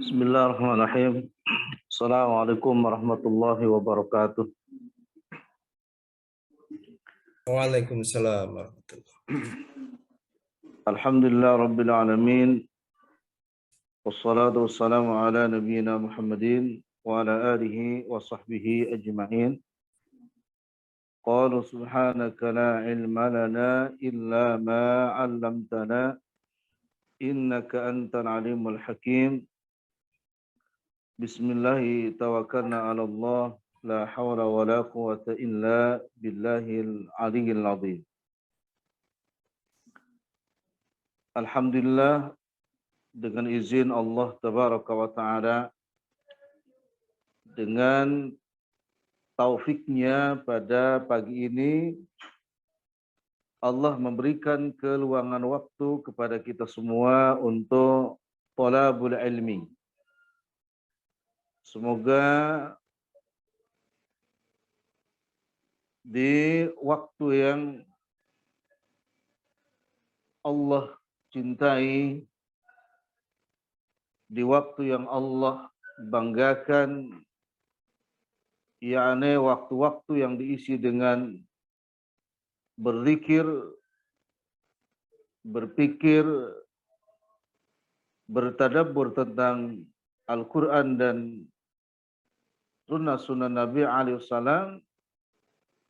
Bismillahirrahmanirrahim. Assalamualaikum warahmatullahi wabarakatuh. Waalaikumsalam warahmatullahi. Alhamdulillah rabbil alamin. Wassalatu wassalamu ala nabiyyina Muhammadin wa ala alihi wa sahbihi ajma'in. Qalu subhanaka la ilma lana illa ma 'allamtana innaka antal alimul hakim. Bismillahi tawakkalna 'ala Allah. La hawla wa la quwwata illa billahil aliyyil azim. Alhamdulillah, dengan izin Allah Tabaraka wa Ta'ala, dengan taufiknya pada pagi ini, Allah memberikan keluangan waktu kepada kita semua untuk thalabul ilmi. Semoga di waktu yang Allah cintai, di waktu yang Allah banggakan, yakni waktu-waktu yang diisi dengan berzikir, berpikir, bertadabbur tentang Al-Quran dan sunnah-sunnah Nabi alaihissalam.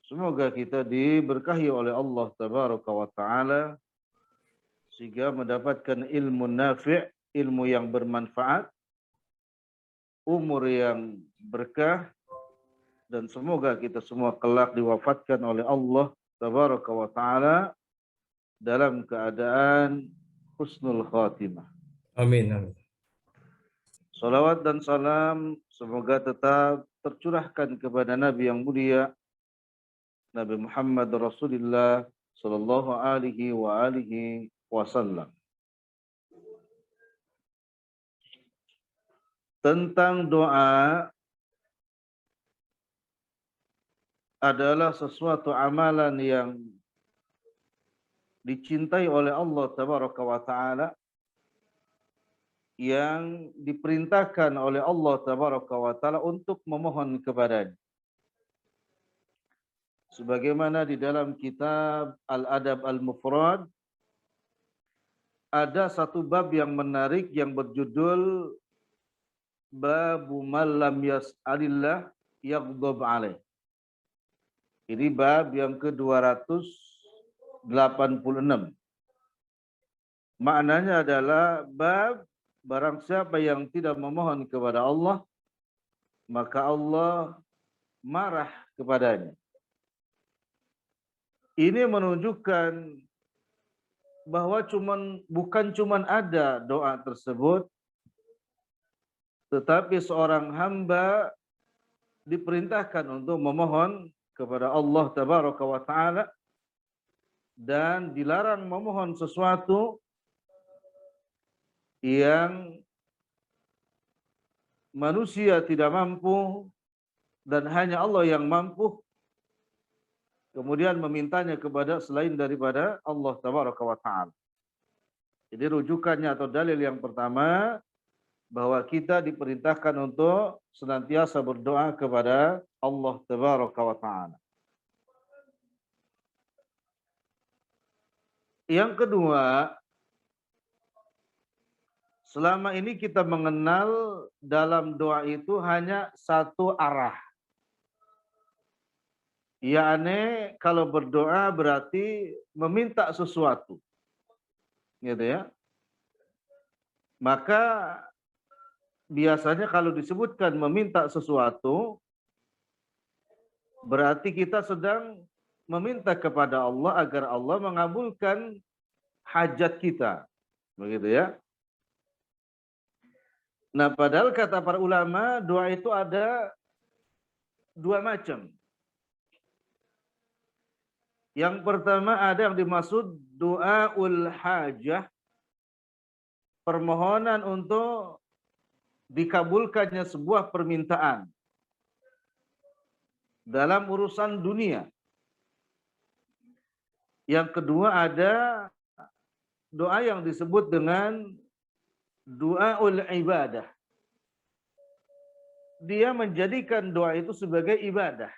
Semoga kita diberkahi oleh Allah Tabaraka wa Ta'ala sehingga mendapatkan ilmu nafi', ilmu yang bermanfaat, umur yang berkah, dan semoga kita semua kelak diwafatkan oleh Allah Tabaraka wa Ta'ala dalam keadaan husnul khatimah. Amin, amin. Salawat dan salam semoga tetap tercurahkan kepada Nabi yang mulia, Nabi Muhammad Rasulullah sallallahu alaihi wasallam. Tentang doa adalah sesuatu amalan yang dicintai oleh Allah Tabaraka wa Ta'ala, yang diperintahkan oleh Allah Tabaraka wa Ta'ala untuk memohon kepadanya. Sebagaimana di dalam kitab Al-Adab Al-Mufrad ada satu bab yang menarik yang berjudul Babu man lam yas'alillah yaghdab alaih. Ini bab yang ke-286. Maknanya adalah bab barang siapa yang tidak memohon kepada Allah, maka Allah marah kepadanya. Ini menunjukkan bahwa bukan cuman ada doa tersebut, tetapi seorang hamba diperintahkan untuk memohon kepada Allah Tabaraka wa Ta'ala dan dilarang memohon sesuatu yang manusia tidak mampu dan hanya Allah yang mampu, kemudian memintanya kepada selain daripada Allah Tabaraka wa Ta'ala. Jadi rujukannya atau dalil yang pertama, bahwa kita diperintahkan untuk senantiasa berdoa kepada Allah Tabaraka wa Ta'ala. Yang kedua, selama ini kita mengenal dalam doa itu hanya satu arah. Yakni kalau berdoa berarti meminta sesuatu. Gitu ya. Maka biasanya kalau disebutkan meminta sesuatu, berarti kita sedang meminta kepada Allah agar Allah mengabulkan hajat kita. Begitu ya. Nah, padahal kata para ulama, doa itu ada dua macam. Yang pertama ada yang dimaksud doaul hajah, permohonan untuk dikabulkannya sebuah permintaan dalam urusan dunia. Yang kedua ada doa yang disebut dengan doaul ibadah, dia menjadikan doa itu sebagai ibadah.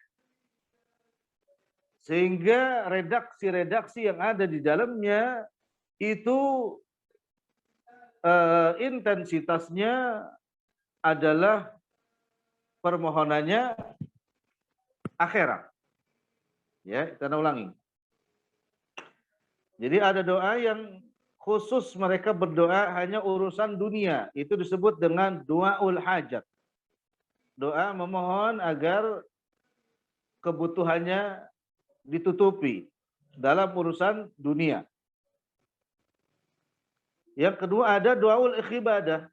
Sehingga redaksi-redaksi yang ada di dalamnya itu intensitasnya adalah permohonannya akhirat. Ya, kita ulangi. Jadi ada doa yang khusus mereka berdoa hanya urusan dunia. Itu disebut dengan doaul hajat. Doa memohon agar kebutuhannya ditutupi dalam urusan dunia. Yang kedua ada doaul ibadah.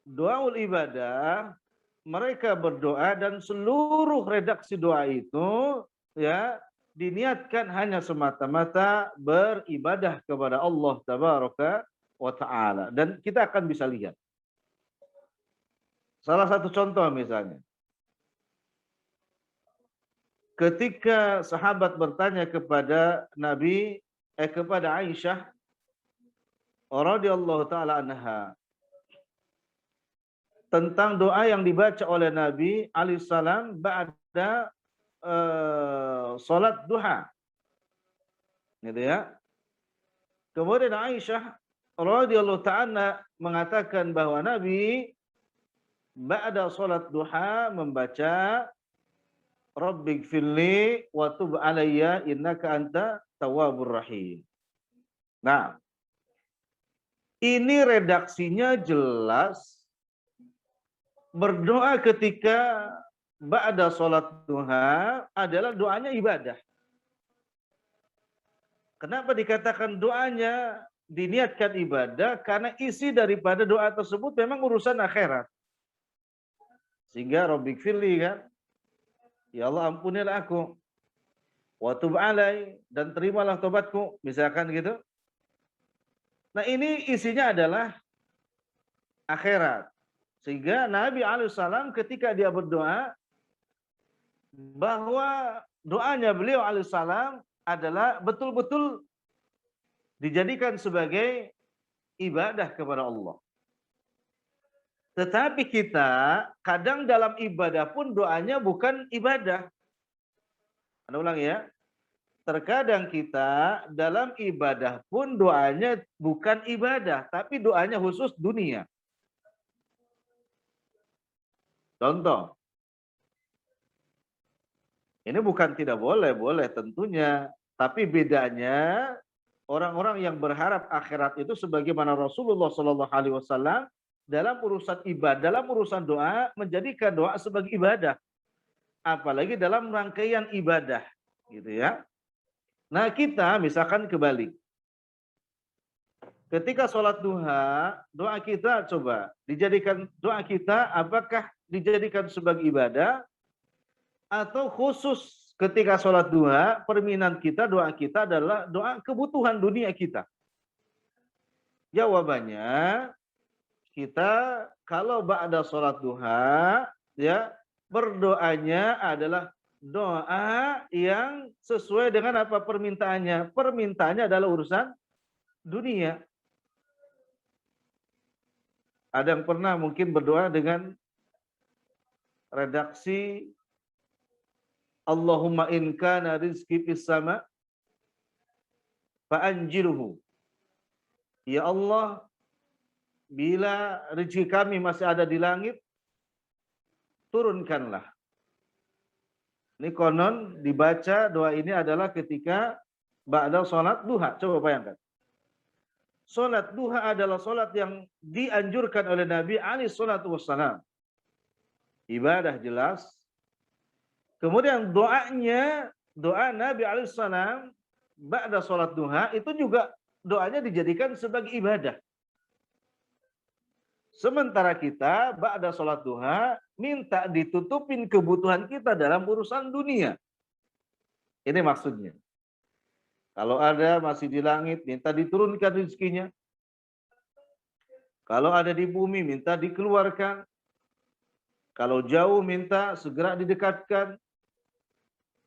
Doaul ibadah, mereka berdoa dan seluruh redaksi doa itu ya diniatkan hanya semata-mata beribadah kepada Allah tabaraka wa taala. Dan kita akan bisa lihat. Salah satu contoh misalnya. Ketika sahabat bertanya kepada kepada Aisyah radhiyallahu taala anha tentang doa yang dibaca oleh Nabi alaihissalam ba'da salat duha. Gitu ya. Kemudian Aisyah radhiyallahu ta'ala mengatakan bahwa Nabi ba'da salat duha membaca Rabbighfirli wa tub alayya innaka anta tawwabur rahim. Nah, ini redaksinya jelas berdoa ketika ba'da salat duha adalah doanya ibadah. Kenapa dikatakan doanya diniatkan ibadah? Karena isi daripada doa tersebut memang urusan akhirat. Sehingga Rabbighfirli kan, ya Allah ampunilah aku. Wa tub alai, dan terimalah tobatku, misalkan gitu. Nah ini isinya adalah akhirat. Sehingga Nabi alaihissalam ketika dia berdoa bahwa doanya beliau alaihissalam adalah betul-betul dijadikan sebagai ibadah kepada Allah. Tetapi kita kadang dalam ibadah pun doanya bukan ibadah. Anda ulang ya. Terkadang kita dalam ibadah pun doanya bukan ibadah, tapi doanya khusus dunia. Contoh. Ini bukan tidak boleh, boleh tentunya. Tapi bedanya orang-orang yang berharap akhirat itu sebagaimana Rasulullah SAW dalam urusan ibadah, dalam urusan doa menjadikan doa sebagai ibadah. Apalagi dalam rangkaian ibadah, gitu ya. Nah kita misalkan kebalik. Ketika sholat duha, doa kita coba dijadikan doa kita apakah dijadikan sebagai ibadah atau khusus ketika sholat duha permintaan kita doa kita adalah doa kebutuhan dunia kita. Jawabannya kita kalau ba'da sholat duha ya berdoanya adalah doa yang sesuai dengan apa permintaannya. Permintaannya adalah urusan dunia. Ada yang pernah mungkin berdoa dengan redaksi Allahumma in kana rizqi fis sama fa'anjilhu. Ya Allah, bila rezeki kami masih ada di langit, turunkanlah. Ini konon dibaca doa ini adalah ketika ba'da salat duha. Coba bayangkan. Salat duha adalah salat yang dianjurkan oleh Nabi alaihi salatu wassalam. Ibadah jelas. Kemudian doanya, doa Nabi alaihi salam ba'da salat duha itu juga doanya dijadikan sebagai ibadah. Sementara kita ba'da salat duha minta ditutupin kebutuhan kita dalam urusan dunia. Ini maksudnya. Kalau ada masih di langit, minta diturunkan rezekinya. Kalau ada di bumi, minta dikeluarkan. Kalau jauh, minta segera didekatkan.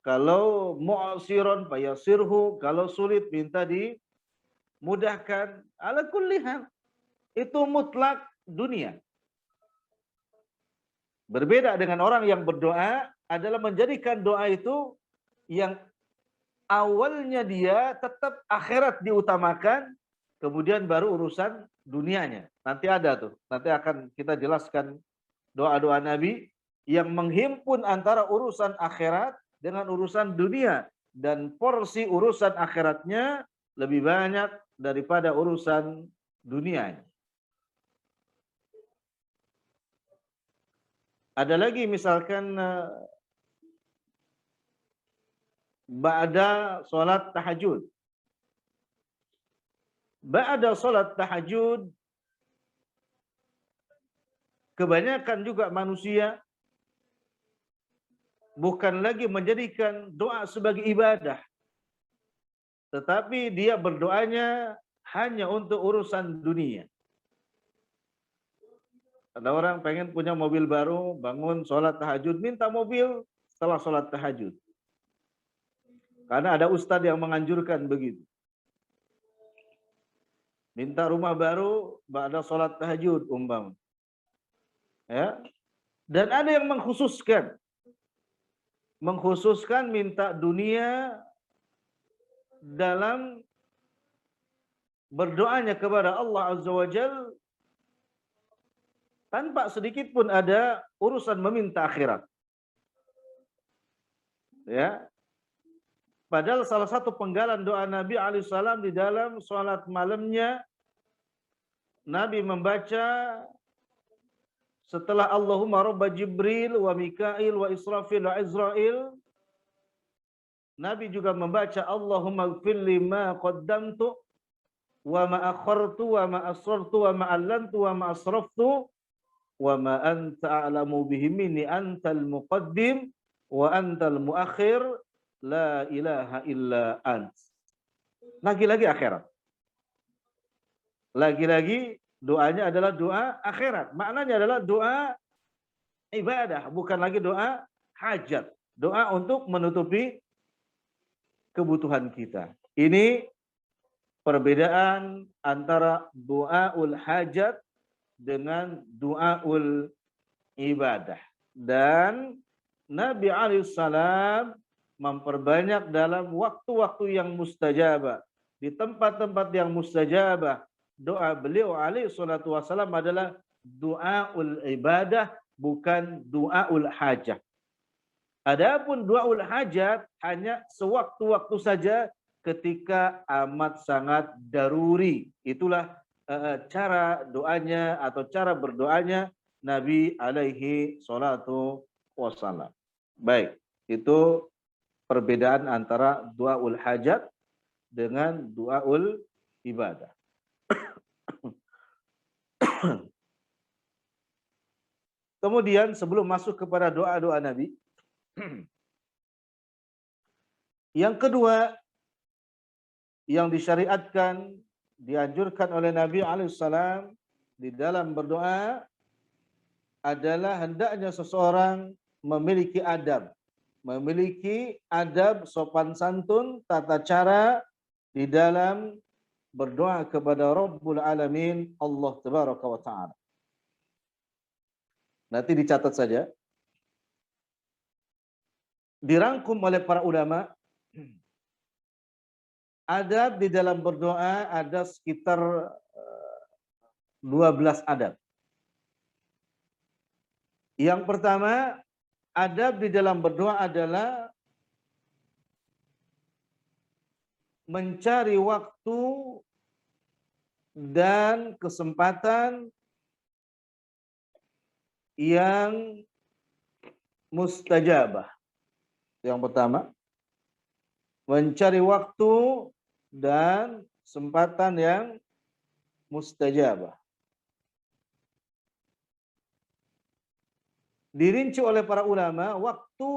Kalau mu'asiron, fayasirhu. Kalau sulit, minta dimudahkan. Ala kulli hal. Itu mutlak dunia. Berbeda dengan orang yang berdoa adalah menjadikan doa itu yang awalnya dia tetap akhirat diutamakan, kemudian baru urusan dunianya. Nanti ada tuh, nanti akan kita jelaskan doa-doa Nabi yang menghimpun antara urusan akhirat dengan urusan dunia. Dan porsi urusan akhiratnya lebih banyak daripada urusan dunianya. Ada lagi misalkan ba'da salat tahajud. Ba'da salat tahajud, kebanyakan juga manusia bukan lagi menjadikan doa sebagai ibadah, tetapi dia berdoanya hanya untuk urusan dunia. Ada orang pengen punya mobil baru, bangun sholat tahajud, minta mobil setelah sholat tahajud. Karena ada ustadz yang menganjurkan begitu. Minta rumah baru, ba'da sholat tahajud, umpam. Ya. Dan ada yang mengkhususkan minta dunia dalam berdoanya kepada Allah Azza wa Jalla tanpa sedikit pun ada urusan meminta akhirat. Ya. Padahal salah satu penggalan doa Nabi alaihissalam di dalam sholat malamnya, Nabi membaca setelah Allahumma Rabba Jibril wa Mikail wa Israfil wa Izrail, Nabi juga membaca Allahumma gfirli ma qaddamtu wa ma akhartu wa ma asrartu wa ma allantu wa ma asraftu wa ma anta a'lamu bihi minni antal muqaddim wa antal muakhir la ilaha illa ant. Lagi-lagi akhirat. Lagi-lagi doanya adalah doa akhirat. Maknanya adalah doa ibadah, bukan lagi doa hajat. Doa untuk menutupi kebutuhan kita. Ini perbedaan antara doaul hajat dengan doaul ibadah. Dan Nabi alaihissalam memperbanyak dalam waktu-waktu yang mustajabah, di tempat-tempat yang mustajabah. Doa beliau alaihi salatu wassalam adalah doaul ibadah, bukan doaul hajat. Adapun doaul hajat hanya sewaktu-waktu saja ketika amat sangat daruri. Itulah cara doanya atau cara berdoanya Nabi alaihi salatu wassalam. Baik, itu perbedaan antara doaul hajat dengan doaul ibadah. Kemudian sebelum masuk kepada doa-doa Nabi, yang kedua yang disyariatkan, dianjurkan oleh Nabi alaihissalam di dalam berdoa adalah hendaknya seseorang memiliki adab sopan santun, tata cara di dalam berdoa kepada Rabbul Alamin, Allah Tabaraka wa Ta'ala. Nanti dicatat saja. Dirangkum oleh para ulama, adab di dalam berdoa ada sekitar 12 adab. Yang pertama, adab di dalam berdoa adalah mencari waktu dan kesempatan yang mustajabah. Yang pertama, mencari waktu dan kesempatan yang mustajabah. Dirinci oleh para ulama, waktu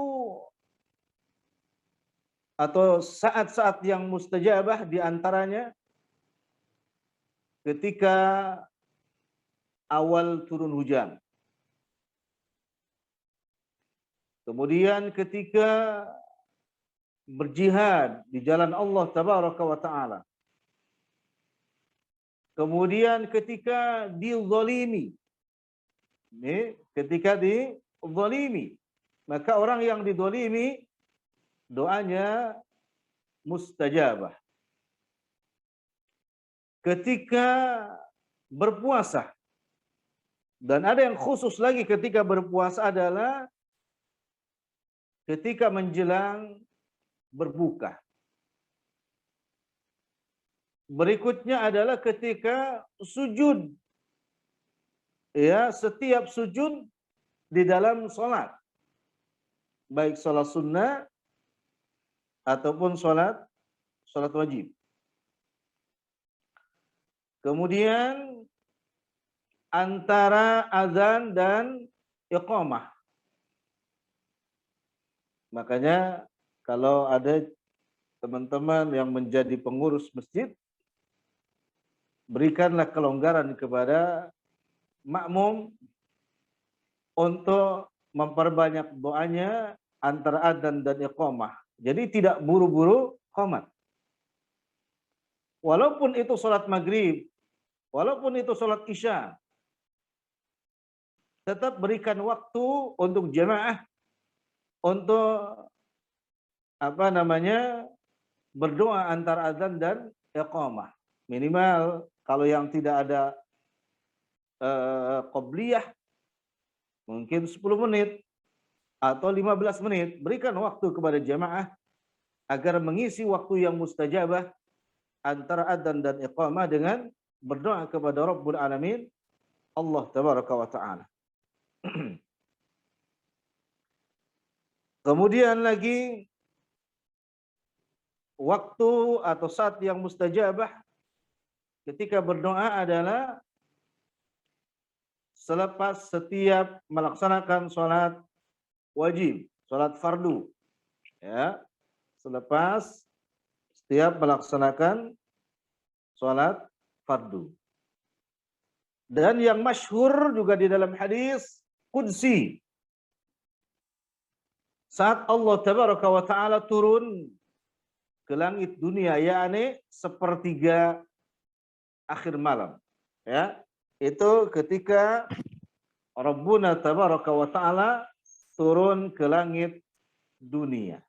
atau saat-saat yang mustajabah diantaranya ketika awal turun hujan. Kemudian ketika berjihad di jalan Allah Tabaraka wa Ta'ala. Kemudian ketika dizalimi. Ini ketika zalimi. Maka orang yang didolimi doanya mustajabah. Ketika berpuasa, dan ada yang khusus lagi ketika berpuasa adalah ketika menjelang berbuka. Berikutnya adalah ketika sujud. Ya, setiap sujud di dalam sholat. Baik sholat sunnah ataupun sholat wajib. Kemudian antara azan dan iqamah. Makanya kalau ada teman-teman yang menjadi pengurus masjid, berikanlah kelonggaran kepada makmum untuk memperbanyak doanya antara adzan dan iqamah. Jadi tidak buru-buru qomat. Walaupun itu sholat maghrib, walaupun itu sholat isya, tetap berikan waktu untuk jamaah untuk berdoa antara adzan dan iqamah. Minimal kalau yang tidak ada qobliyah mungkin 10 menit atau 15 menit, berikan waktu kepada jamaah agar mengisi waktu yang mustajabah antara adzan dan iqamah dengan berdoa kepada Rabbul Alamin Allah tabaraka wa taala. Kemudian lagi waktu atau saat yang mustajabah ketika berdoa adalah selepas setiap melaksanakan sholat wajib, sholat fardu. Ya, selepas setiap melaksanakan sholat fardu. Dan yang masyhur juga di dalam hadis qudsi, saat Allah tabaraka wa taala turun ke langit dunia, yakni sepertiga akhir malam. Ya, itu ketika Rabbuna tabaraka wa taala turun ke langit dunia.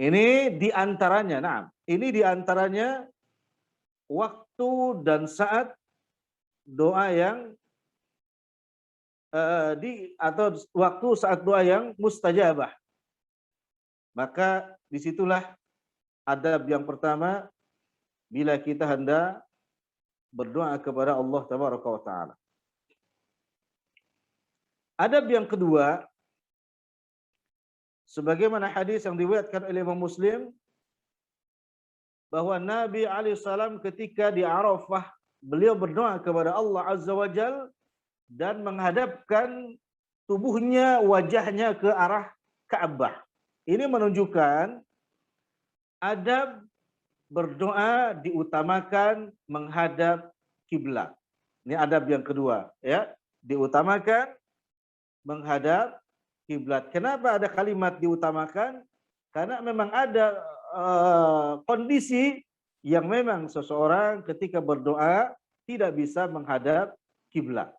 Ini diantaranya, ini diantaranya waktu dan saat doa yang atau waktu saat doa yang mustajabah. Maka disitulah adab yang pertama bila kita hendak berdoa kepada Allah tabaraka wa taala. Adab yang kedua, sebagaimana hadis yang diriwayatkan oleh Imam Muslim, bahwa Nabi alaihissalam ketika di Arafah, beliau berdoa kepada Allah azza wa jal dan menghadapkan tubuhnya, wajahnya ke arah Ka'bah. Ini menunjukkan adab berdoa diutamakan menghadap kiblat. Ini adab yang kedua, ya, diutamakan menghadap kiblat. Kenapa ada kalimat diutamakan? Karena memang ada kondisi yang memang seseorang ketika berdoa tidak bisa menghadap kiblat.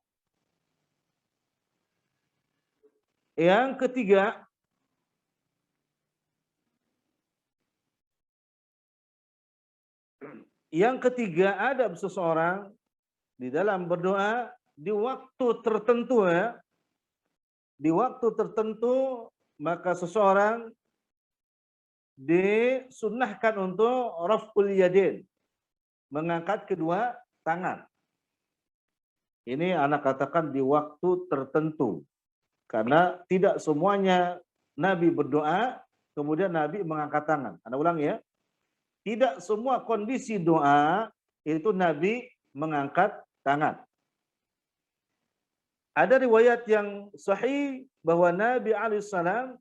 Yang ketiga adab seseorang di dalam berdoa di waktu tertentu, ya. Di waktu tertentu maka seseorang disunnahkan untuk raf'ul yadin, mengangkat kedua tangan. Ini anak katakan di waktu tertentu, karena tidak semuanya Nabi berdoa kemudian Nabi mengangkat tangan. Anda ulang ya, tidak semua kondisi doa itu Nabi mengangkat tangan. Ada riwayat yang sahih bahwa Nabi alaihissalam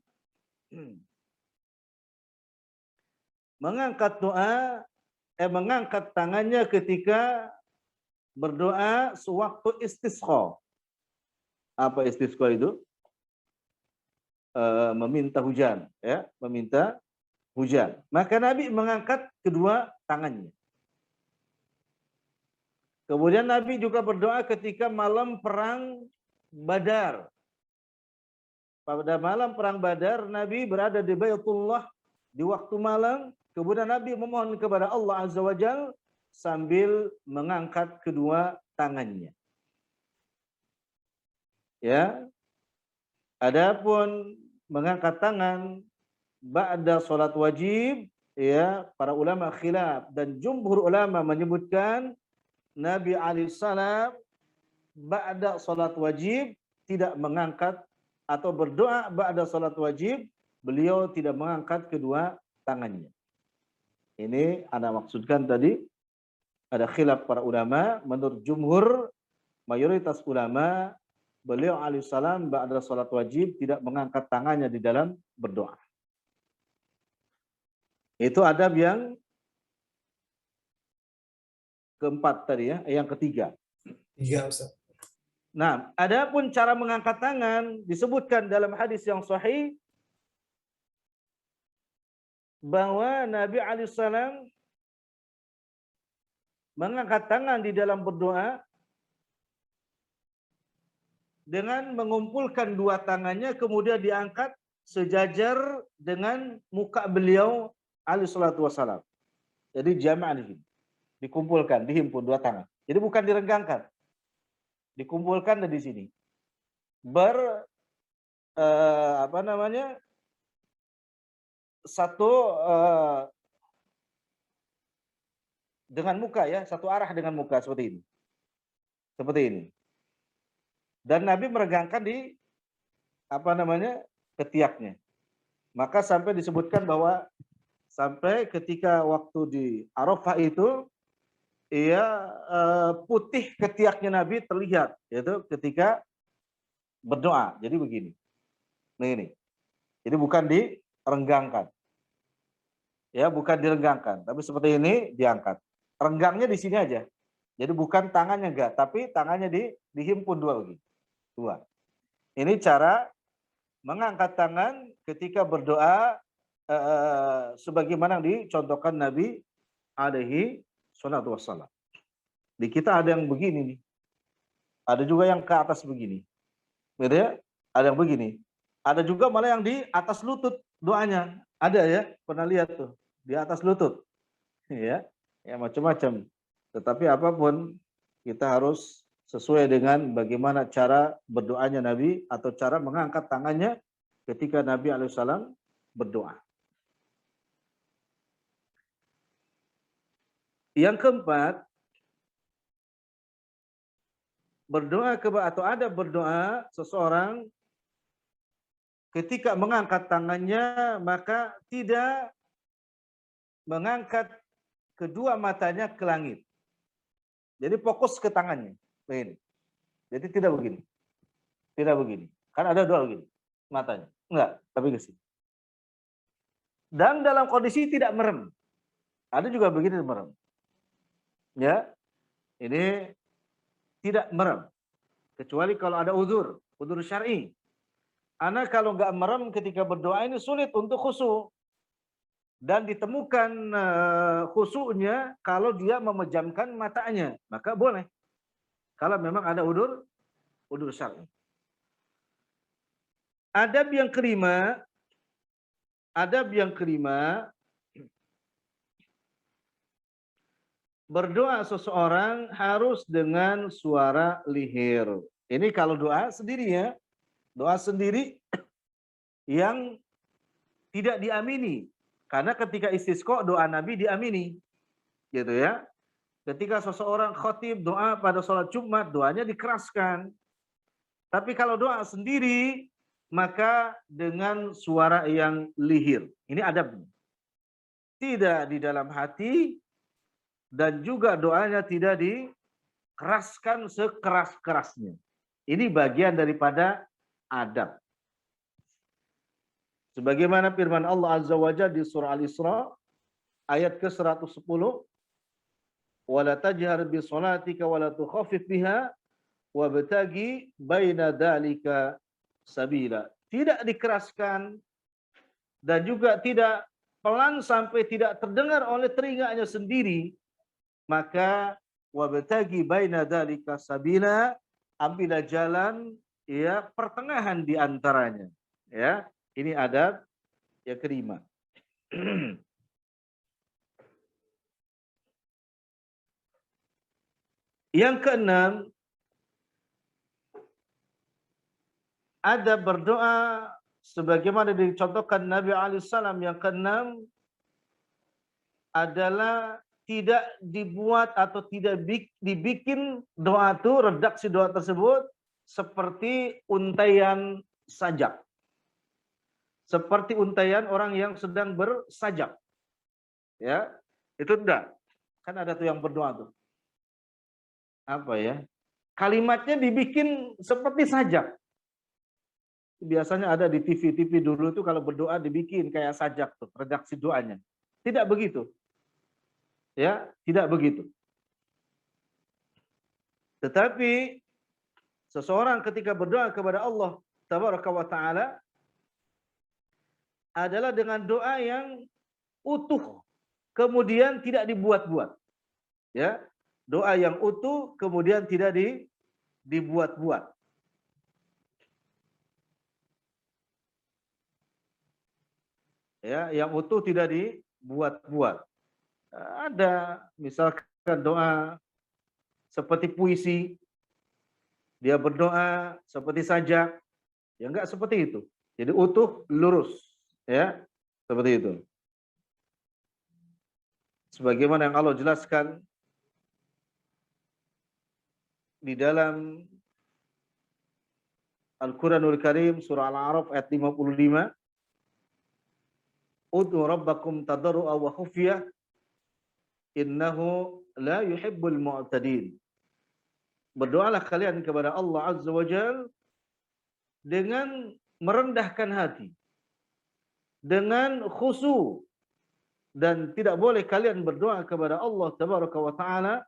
mengangkat tangannya ketika berdoa sewaktu istisqa. Apa istisqa itu? Meminta hujan, ya, meminta hujan. Maka Nabi mengangkat kedua tangannya. Kemudian Nabi juga berdoa ketika malam perang Badar. pada malam perang Badar Nabi berada di Baitullah di waktu malam, kemudian Nabi memohon kepada Allah Azza wa Jalla sambil mengangkat kedua tangannya. Ya. Adapun mengangkat tangan ba'da salat wajib, ya, para ulama khilaf dan jumhur ulama menyebutkan Nabi alaihi salam ba'da salat wajib tidak mengangkat atau berdoa ba'da salat wajib, beliau tidak mengangkat kedua tangannya. Ini ana maksudkan tadi ada khilaf para ulama. Menurut jumhur mayoritas ulama, beliau alaihi salam ba'da salat wajib tidak mengangkat tangannya di dalam berdoa. Itu adab yang keempat tadi ya, yang ketiga. Iya, Ustaz. Nah, adapun cara mengangkat tangan disebutkan dalam hadis yang sahih bahwa Nabi alaihi salam mengangkat tangan di dalam berdoa dengan mengumpulkan dua tangannya kemudian diangkat sejajar dengan muka beliau alaihi salatu wassalam. Jadi jamaah di sini. Dikumpulkan, dihimpun dua tangan. Jadi bukan direnggangkan. Dikumpulkan di sini. Satu dengan muka ya, satu arah dengan muka seperti ini. Seperti ini. Dan Nabi meregangkan di ketiaknya. Maka sampai disebutkan bahwa sampai ketika waktu di Arafah itu putih ketiaknya Nabi terlihat, yaitu ketika berdoa. Jadi begini. Nah ini. Jadi bukan direnggangkan. Ya, bukan direnggangkan, tapi seperti ini diangkat. Renggangnya di sini aja. Jadi bukan tangannya enggak, tapi tangannya dihimpun dua begini. Dua. Ini cara mengangkat tangan ketika berdoa sebagaimana dicontohkan Nabi alaihi salatu wassalam. Di kita ada yang begini nih. Ada juga yang ke atas begini. Gitu ya? Ada yang begini. Ada juga malah yang di atas lutut doanya. Ada ya? Pernah lihat tuh. Di atas lutut. Ya, macam-macam. Tetapi apapun kita harus sesuai dengan bagaimana cara berdoanya Nabi atau cara mengangkat tangannya ketika Nabi alaihissalam berdoa. Yang keempat, berdoa atau ada berdoa seseorang ketika mengangkat tangannya maka tidak mengangkat kedua matanya ke langit. Jadi fokus ke tangannya. Begini. Jadi tidak begini. Tidak begini. Kan ada dua begini matanya. Enggak, tapi ke sini. Dan dalam kondisi tidak merem. Ada juga begini merem. Ya. Ini tidak merem. Kecuali kalau ada uzur syar'i. Karena kalau enggak merem ketika berdoa ini sulit untuk khusyuk. Dan ditemukan khusyuknya kalau dia memejamkan matanya, maka boleh. Kalau memang ada udzur syar'i. Adab yang kelima, berdoa seseorang harus dengan suara lihir. Ini kalau doa sendiri ya. Doa sendiri yang tidak diamini. Karena ketika istisqa doa Nabi diamini. Gitu ya. Ketika seseorang khatib doa pada sholat Jumat, doanya dikeraskan. Tapi kalau doa sendiri, maka dengan suara yang lihir. Ini adabnya. Tidak di dalam hati, dan juga doanya tidak dikeraskan sekeras-kerasnya. Ini bagian daripada adab. Sebagaimana firman Allah Azza wa Jalla di surah Al-Isra ayat ke-110, "Wala tajhar bi shalatika wala tukhaffif biha wabtaghi baina dzalika sabila." Tidak dikeraskan dan juga tidak pelan sampai tidak terdengar oleh telinganya sendiri, maka wabtaghi baina dzalika sabila, ambillah jalan ya pertengahan di antaranya. Ya, ini adab yang kelima. Yang keenam, adab berdoa sebagaimana dicontohkan Nabi alaihissalam. Yang keenam adalah tidak dibuat atau tidak dibikin doa itu, redaksi doa tersebut seperti untaian sajak. Seperti untaian orang yang sedang bersajak. Ya, itu enggak. Kan ada tuh yang berdoa tuh. Apa ya? Kalimatnya dibikin seperti sajak. Biasanya ada di TV-TV dulu tuh kalau berdoa dibikin kayak sajak tuh, redaksi doanya. Tidak begitu. Ya, tidak begitu. Tetapi seseorang ketika berdoa kepada Allah Tabaraka wa Ta'ala adalah dengan doa yang utuh, kemudian tidak dibuat-buat. Ya, doa yang utuh kemudian tidak dibuat-buat. Ya, yang utuh tidak dibuat-buat. Ada misalkan doa seperti puisi, dia berdoa seperti sajak, ya enggak seperti itu. Jadi utuh, lurus, ya, seperti itu. Sebagaimana yang Allah jelaskan di dalam Al-Quranul Karim surah Al-A'raf ayat 55, ud'u rabbakum tadarru'a wa khufyah innahu la yuhibbul mu'tadin. Berdoalah kalian kepada Allah Azza wa Jalla dengan merendahkan hati, dengan khusyuk, dan tidak boleh kalian berdoa kepada Allah Tabaraka wa Ta'ala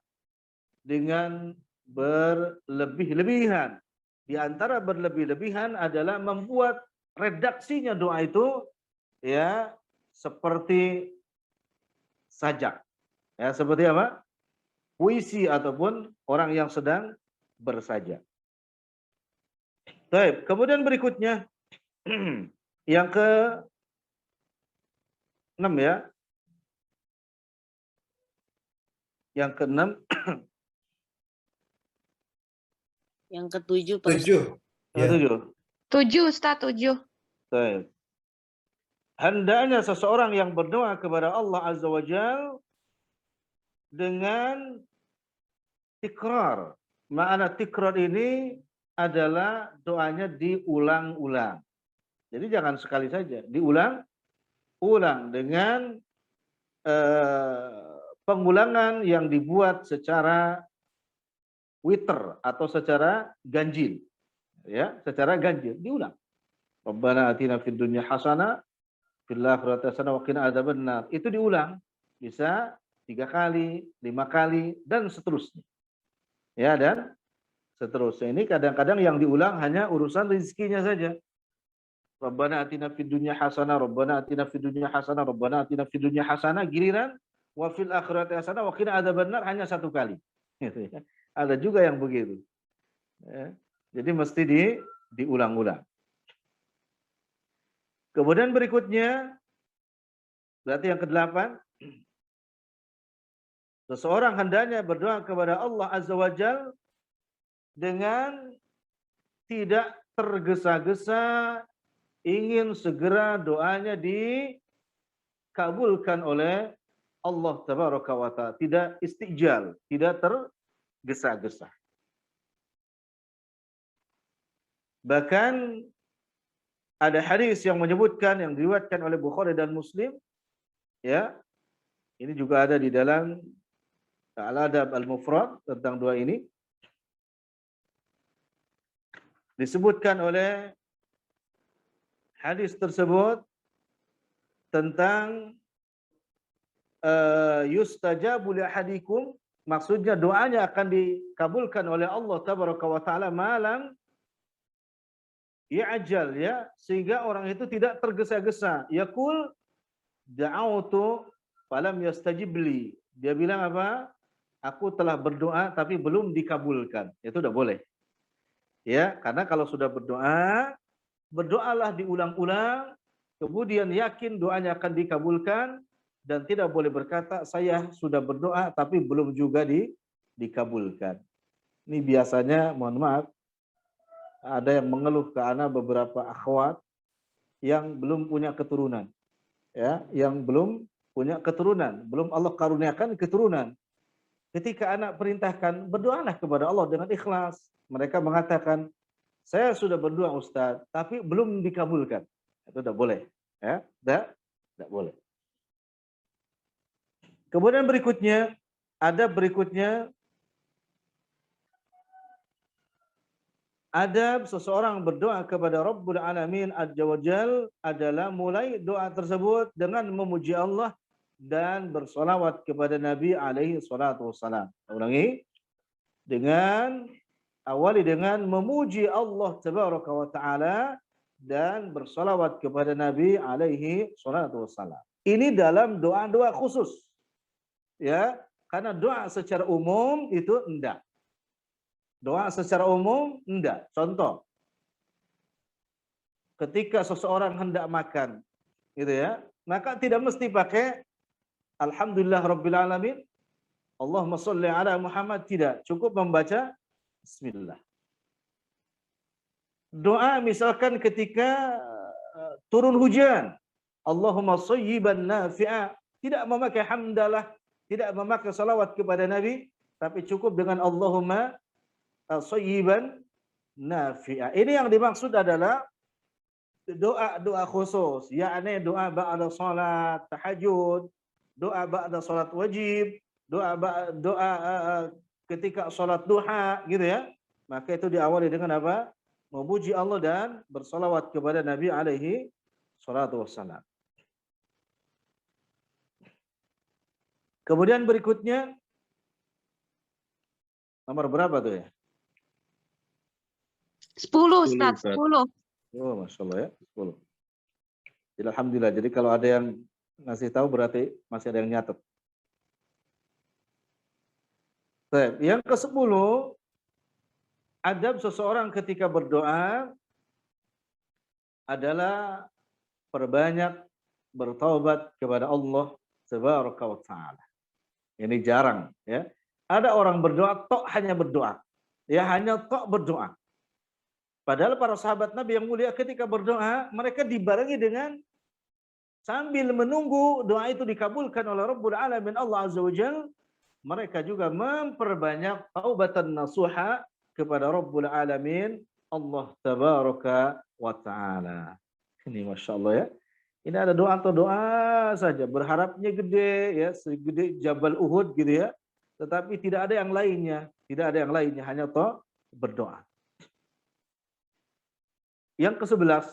dengan berlebih-lebihan. Di antara berlebih-lebihan adalah membuat redaksinya doa itu ya seperti sajak. Ya, seperti apa? Puisi ataupun orang yang sedang bersajak. Baik, kemudian berikutnya yang ke-6 ya. Yang ke-6, yang ke-7 Pak Ustaz. 7. Ya. ke-7. 7 Ustaz, 7. Baik. Hendaknya seseorang yang berdoa kepada Allah Azza wa Jalla dengan tikrar. Makna tikrar ini adalah doanya diulang-ulang. Jadi jangan sekali saja, diulang-ulang dengan pengulangan yang dibuat secara witer atau secara ganjil. Ya, secara ganjil, diulang. Rabbana atina fid dunya hasanah fil akhirati hasanah wa qina adzabannar. Itu diulang. Bisa 3 kali, 5 kali dan seterusnya. Ya, dan seterusnya. Ini kadang-kadang yang diulang hanya urusan rezekinya saja. Rabbana atina fid dunya hasanah, Rabbana atina fid dunya hasanah, Rabbana atina fid dunya hasanah, giliran wa fil akhirati hasanah wa qina adzabannar hanya 1 kali. Gitu ya. Ada juga yang begitu. Ya. Jadi mesti diulang-ulang. Kemudian berikutnya, berarti yang ke-8, seseorang hendaknya berdoa kepada Allah Azza wa Jalla dengan tidak tergesa-gesa, ingin segera doanya dikabulkan oleh Allah Tabaraka wa Ta'ala. Tidak istijal, tidak tergesa-gesa. Bahkan ada hadis yang menyebutkan, yang diriwayatkan oleh Bukhari dan Muslim, ya, ini juga ada di dalam Al-Adab Al-Mufrad tentang doa ini. Disebutkan oleh hadis tersebut tentang yustajabu li ahadikum, maksudnya doanya akan dikabulkan oleh Allah Tabaraka wa Ta'ala malam ya'jal, ya, sehingga orang itu tidak tergesa-gesa. Yaqul da'autu falam yastajib li. Dia bilang apa? Aku telah berdoa tapi belum dikabulkan. Itu udah boleh. Ya, karena kalau sudah berdoa berdoalah diulang-ulang, kemudian yakin doanya akan dikabulkan, dan tidak boleh berkata, saya sudah berdoa tapi belum juga dikabulkan. Ini biasanya, mohon maaf, ada yang mengeluh ke ana beberapa akhwat yang belum punya keturunan. Ya, yang belum punya keturunan, belum Allah karuniakan keturunan. Ketika anak perintahkan, berdoalah kepada Allah dengan ikhlas. Mereka mengatakan, saya sudah berdoa Ustaz, tapi belum dikabulkan. Itu tidak boleh. Ya, tidak boleh. Kemudian berikutnya, adab seseorang berdoa kepada Rabbul Alamin Azza wa Jal adalah mulai doa tersebut dengan memuji Allah dan bersolawat kepada Nabi alaihi salatu wassalam. Ulangi, awali dengan memuji Allah tabaraka wa ta'ala dan bersolawat kepada Nabi alaihi salatu wassalam. Ini dalam doa-doa khusus. Ya, karena doa secara umum itu enggak. Doa secara umum enggak. Contoh, ketika seseorang hendak makan, gitu ya, maka tidak mesti pakai Alhamdulillah Rabbil Alamin, Allahumma sholli ala Muhammad, tidak. Cukup membaca Bismillah. Doa misalkan ketika turun hujan, Allahumma shayyiban nafi'a, tidak memakai hamdalah, tidak memakai salawat kepada Nabi, tapi cukup dengan Allahumma shayyiban nafi'a. Ini yang dimaksud adalah doa-doa khusus, yakni doa ba'da salat tahajud, doa ba'da salat wajib, doa ketika salat duha, gitu ya. Maka itu diawali dengan apa? Memuji Allah dan bersalawat kepada Nabi alaihi salatu wassalam. Kemudian berikutnya, nomor berapa tuh ya? 10, Ustaz, 10. Oh, Masya Allah ya, 10. Jadi, Alhamdulillah. Jadi kalau ada yang ngasih tahu berarti masih ada yang nyatet. Baik, yang ke-10, adab seseorang ketika berdoa adalah perbanyak bertaubat kepada Allah Subhanahu wa ta'ala. Ini jarang, ya. Ada orang berdoa tok hanya berdoa. Ya, hanya tok berdoa. Padahal para sahabat Nabi yang mulia ketika berdoa, mereka dibarengi dengan sambil menunggu doa itu dikabulkan oleh Rabbul Alamin Allah Azza wa Jalla, mereka juga memperbanyak taubatan nasuha kepada Rabbul Alamin Allah Tabaraka wa Ta'ala. Ini Masya Allah ya. Ini ada doa atau doa saja. Berharapnya gede ya, segede Jabal Uhud gitu ya. Tetapi tidak ada yang lainnya. Tidak ada yang lainnya. Hanya toh berdoa. Yang ke-11,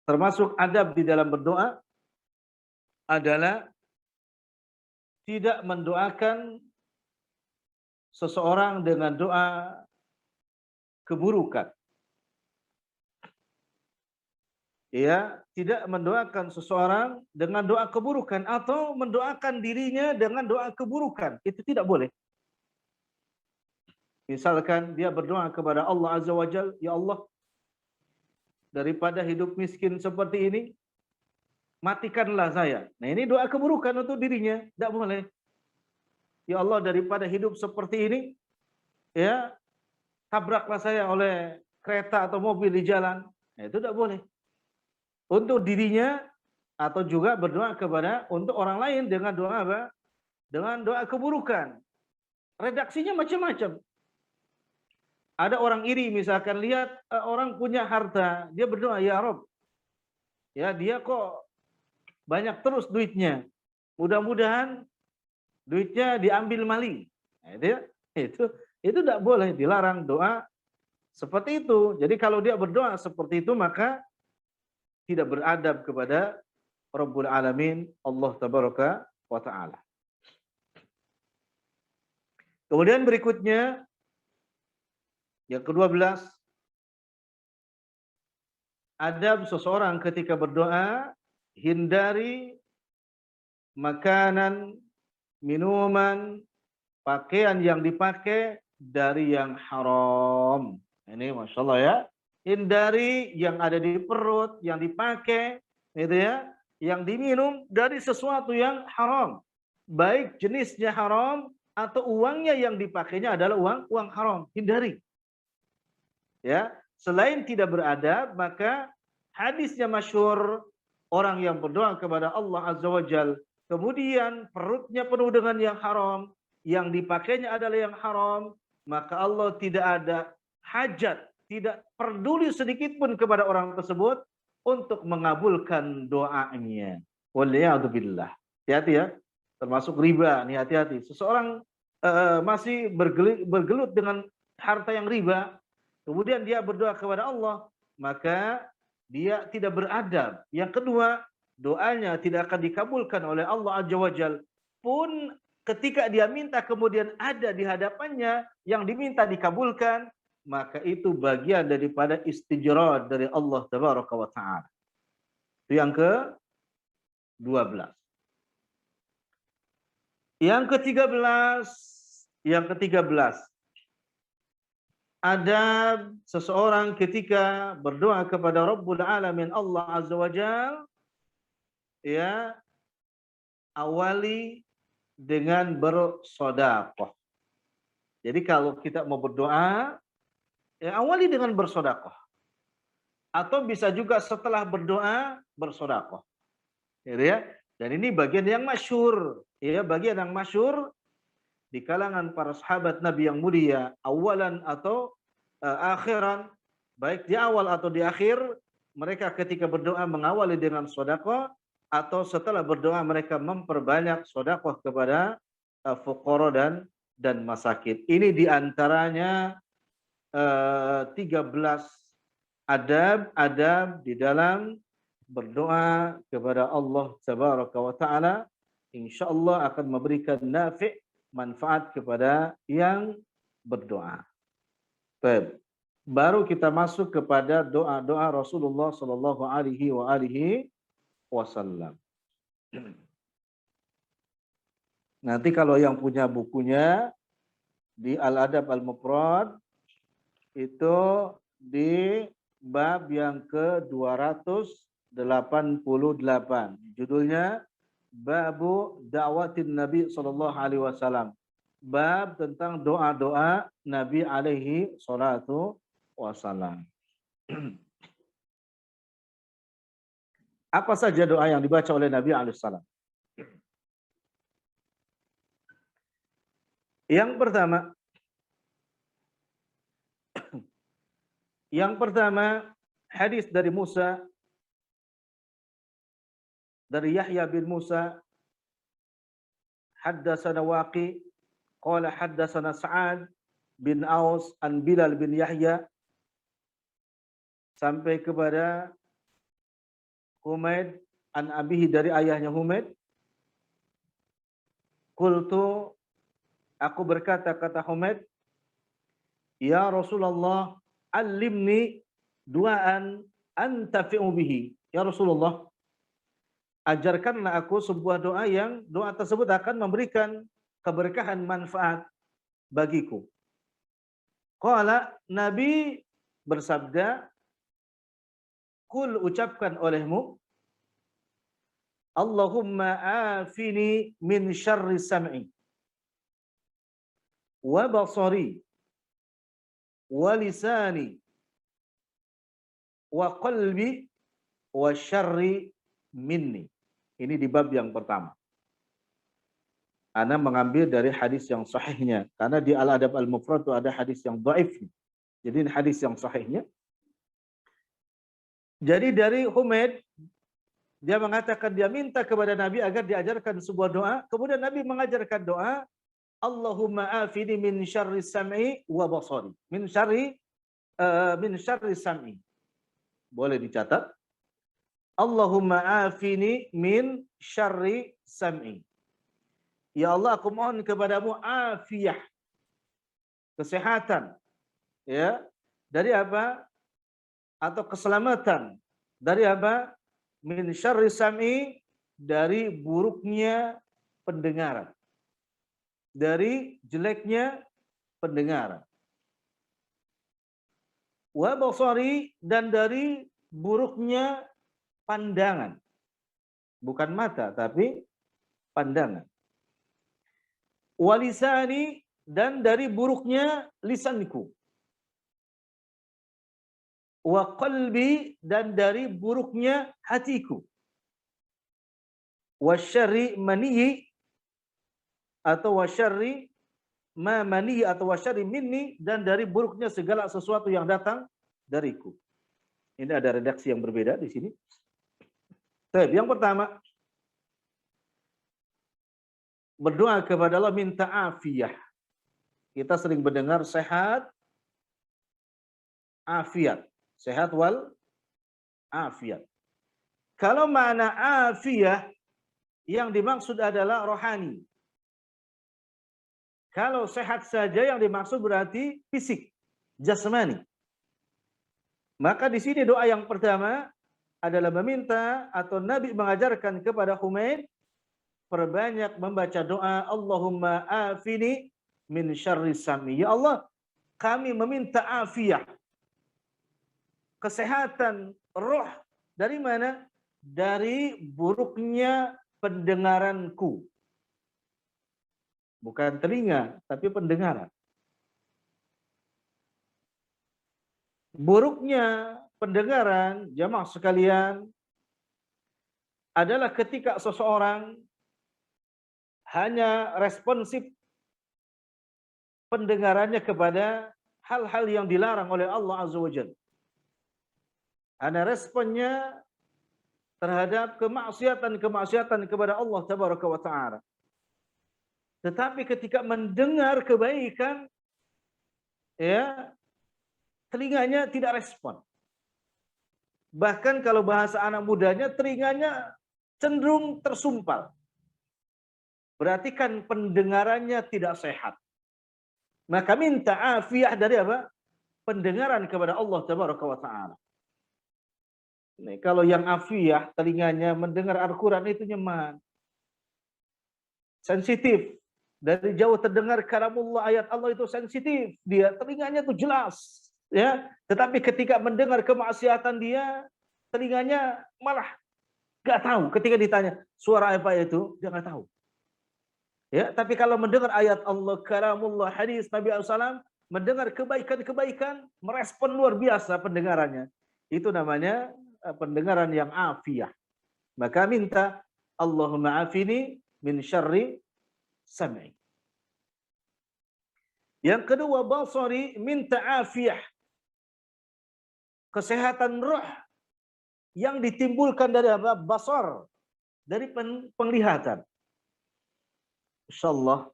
termasuk adab di dalam berdoa adalah tidak mendoakan seseorang dengan doa keburukan. Ya, tidak mendoakan seseorang dengan doa keburukan atau mendoakan dirinya dengan doa keburukan. Itu tidak boleh. Misalkan dia berdoa kepada Allah Azza wa Jalla, ya Allah, daripada hidup miskin seperti ini, matikanlah saya. Nah, ini doa keburukan untuk dirinya, tidak boleh. Ya Allah, daripada hidup seperti ini, ya, tabraklah saya oleh kereta atau mobil di jalan. Nah, itu tidak boleh. Untuk dirinya atau juga berdoa kepada untuk orang lain dengan doa apa? Dengan doa keburukan. Redaksinya macam-macam. Ada orang iri misalkan, lihat orang punya harta, dia berdoa, ya Rob, ya dia kok banyak terus duitnya. Mudah-mudahan duitnya diambil maling. Nah, itu tidak boleh, dilarang doa seperti itu. Jadi kalau dia berdoa seperti itu maka tidak beradab kepada Rabbul Alamin Allah Tabaraka wa Ta'ala. Kemudian berikutnya, yang ke-12, adab seseorang ketika berdoa, hindari makanan, minuman, pakaian yang dipakai dari yang haram. Ini Masya Allah ya. hindari yang ada di perut, yang dipakai, gitu ya, yang diminum dari sesuatu yang haram. Baik jenisnya haram atau uangnya yang dipakainya adalah uang haram, hindari. Ya, selain tidak beradab, maka hadisnya masyhur, orang yang berdoa kepada Allah Azza wa Jal, kemudian perutnya penuh dengan yang haram, yang dipakainya adalah yang haram, maka Allah tidak ada hajat, tidak peduli sedikit pun kepada orang tersebut untuk mengabulkan doanya. Waliyadzubillah. Hati-hati ya, termasuk riba nih, hati-hati. Seseorang masih bergelut dengan harta yang riba, kemudian dia berdoa kepada Allah, maka dia tidak beradab. Yang kedua, doanya tidak akan dikabulkan oleh Allah Azza wa Jal. Pun ketika dia minta kemudian ada di hadapannya yang diminta dikabulkan, maka itu bagian daripada istijrad dari Allah Tabaraka wa Ta'ala. Itu yang ke-12. Yang ke-13, ada seseorang ketika berdoa kepada Rabbul Alamin Allah Azza wa Jal, ya, awali dengan bersedekah. Jadi kalau kita mau berdoa, ya awali dengan bersedekah. Atau bisa juga setelah berdoa bersedekah. Gitu ya. Dan ini bagian yang masyhur, ya, bagian yang masyhur di kalangan para sahabat Nabi yang mulia, awalan atau akhiran, baik di awal atau di akhir, mereka ketika berdoa mengawali dengan sedekah, atau setelah berdoa mereka memperbanyak sedekah kepada fuqara dan masakin. Ini diantaranya 13 adab di dalam berdoa kepada Allah Tabaraka wa Ta'ala, insyaallah akan memberikan manfaat kepada yang berdoa. Baik. Baru kita masuk kepada doa-doa Rasulullah sallallahu alaihi wasallam. Nanti kalau yang punya bukunya di Al-Adab Al-Mufrad itu di bab yang ke-288. Judulnya Babu Da'watin Nabi sallallahu alaihi wasallam. Bab tentang doa-doa Nabi alaihi salatu wasallam. Apa saja doa yang dibaca oleh Nabi alaihi salam? Yang pertama hadis dari Musa, dari Yahya bin Musa, haddatsana Waqi qala haddatsana Sa'ad bin Aus an Bilal bin Yahya, sampai kepada Humaid an abihi, dari ayahnya Humaid. Qultu, aku berkata, kata Humaid, ya Rasulullah, alimni duaan antafi'u bihi. Ya Rasulullah, ajarkanlah aku sebuah doa yang doa tersebut akan memberikan keberkahan, manfaat bagiku. Qala, Nabi bersabda, kul, ucapkan olehmu, Allahumma afini min syarri sam'i wa basari wa lisani wa qalbi wa syarri minni. Ini di bab yang pertama. Ana mengambil dari hadis yang sahihnya, karena di Al-Adab Al-Mufrad itu ada hadis yang dhaif. Jadi ini hadis yang sahihnya. Jadi dari Humaid, dia mengatakan dia minta kepada Nabi agar diajarkan sebuah doa. Kemudian Nabi mengajarkan doa, Allahumma afini min syarri sam'i wa basari. Min syarri sam'i. Boleh dicatat. Allahumma afini min syarri sam'i. Ya Allah, aku mohon kepadamu afiyah, kesehatan, ya, dari apa? Atau keselamatan dari apa? Min syarri sam'i, dari buruknya pendengaran, dari jeleknya pendengaran. wa basari, dan dari buruknya pandangan. Bukan mata, tapi pandangan. Wa lisani, dan dari buruknya lisanku. Wa qalbi, dan dari buruknya hatiku. Wa syarri maniyi, atau wa syarri ma maniyi, atau wa syarri minni, dan dari buruknya segala sesuatu yang datang dariku. Ini ada redaksi yang berbeda di sini. Baik, yang pertama, berdoa kepada Allah minta afiyah. Kita sering mendengar sehat, afiat. Sehat wal afiat. Kalau makna afiyah, yang dimaksud adalah rohani. Kalau sehat saja yang dimaksud berarti fisik, jasmani. Maka di sini doa yang pertama adalah meminta, atau Nabi mengajarkan kepada Humaid, perbanyak membaca doa Allahumma afini min syarri sami. Ya Allah, kami meminta afiyah, kesehatan roh. Dari mana? Dari buruknya pendengaranku. Bukan telinga, tapi pendengaran. Buruknya pendengaran, jamaah sekalian, adalah ketika seseorang hanya responsif pendengarannya kepada hal-hal yang dilarang oleh Allah Azza wa Jalla. Hanya responnya terhadap kemaksiatan kepada Allah Tabaraka wa Ta'ala. Tetapi ketika mendengar kebaikan, ya, telinganya tidak respon. Bahkan kalau bahasa anak mudanya, telinganya cenderung tersumpal. Berarti kan pendengarannya tidak sehat. Maka minta afiah dari apa? Pendengaran kepada Allah Tabaraka wa Ta'ala. Nih, kalau yang afiah, telinganya mendengar Al-Quran itu nyaman. Sensitif. Dari jauh terdengar kalamullah, ayat Allah itu sensitif. Dia telinganya itu jelas. Ya, tetapi ketika mendengar kemaksiatan dia, telinganya malah nggak tahu. Ketika ditanya suara apa itu, dia nggak tahu. Ya, tapi kalau mendengar ayat Allah, kalamullah, hadis Nabi SAW, mendengar kebaikan-kebaikan, merespon luar biasa pendengarannya. Itu namanya pendengaran yang afiyah. Maka minta Allahumma afini min syarri sam'i. Yang kedua, basari, minta afiyah, kesehatan roh yang ditimbulkan dari apa? Basar, dari penglihatan. Insyaallah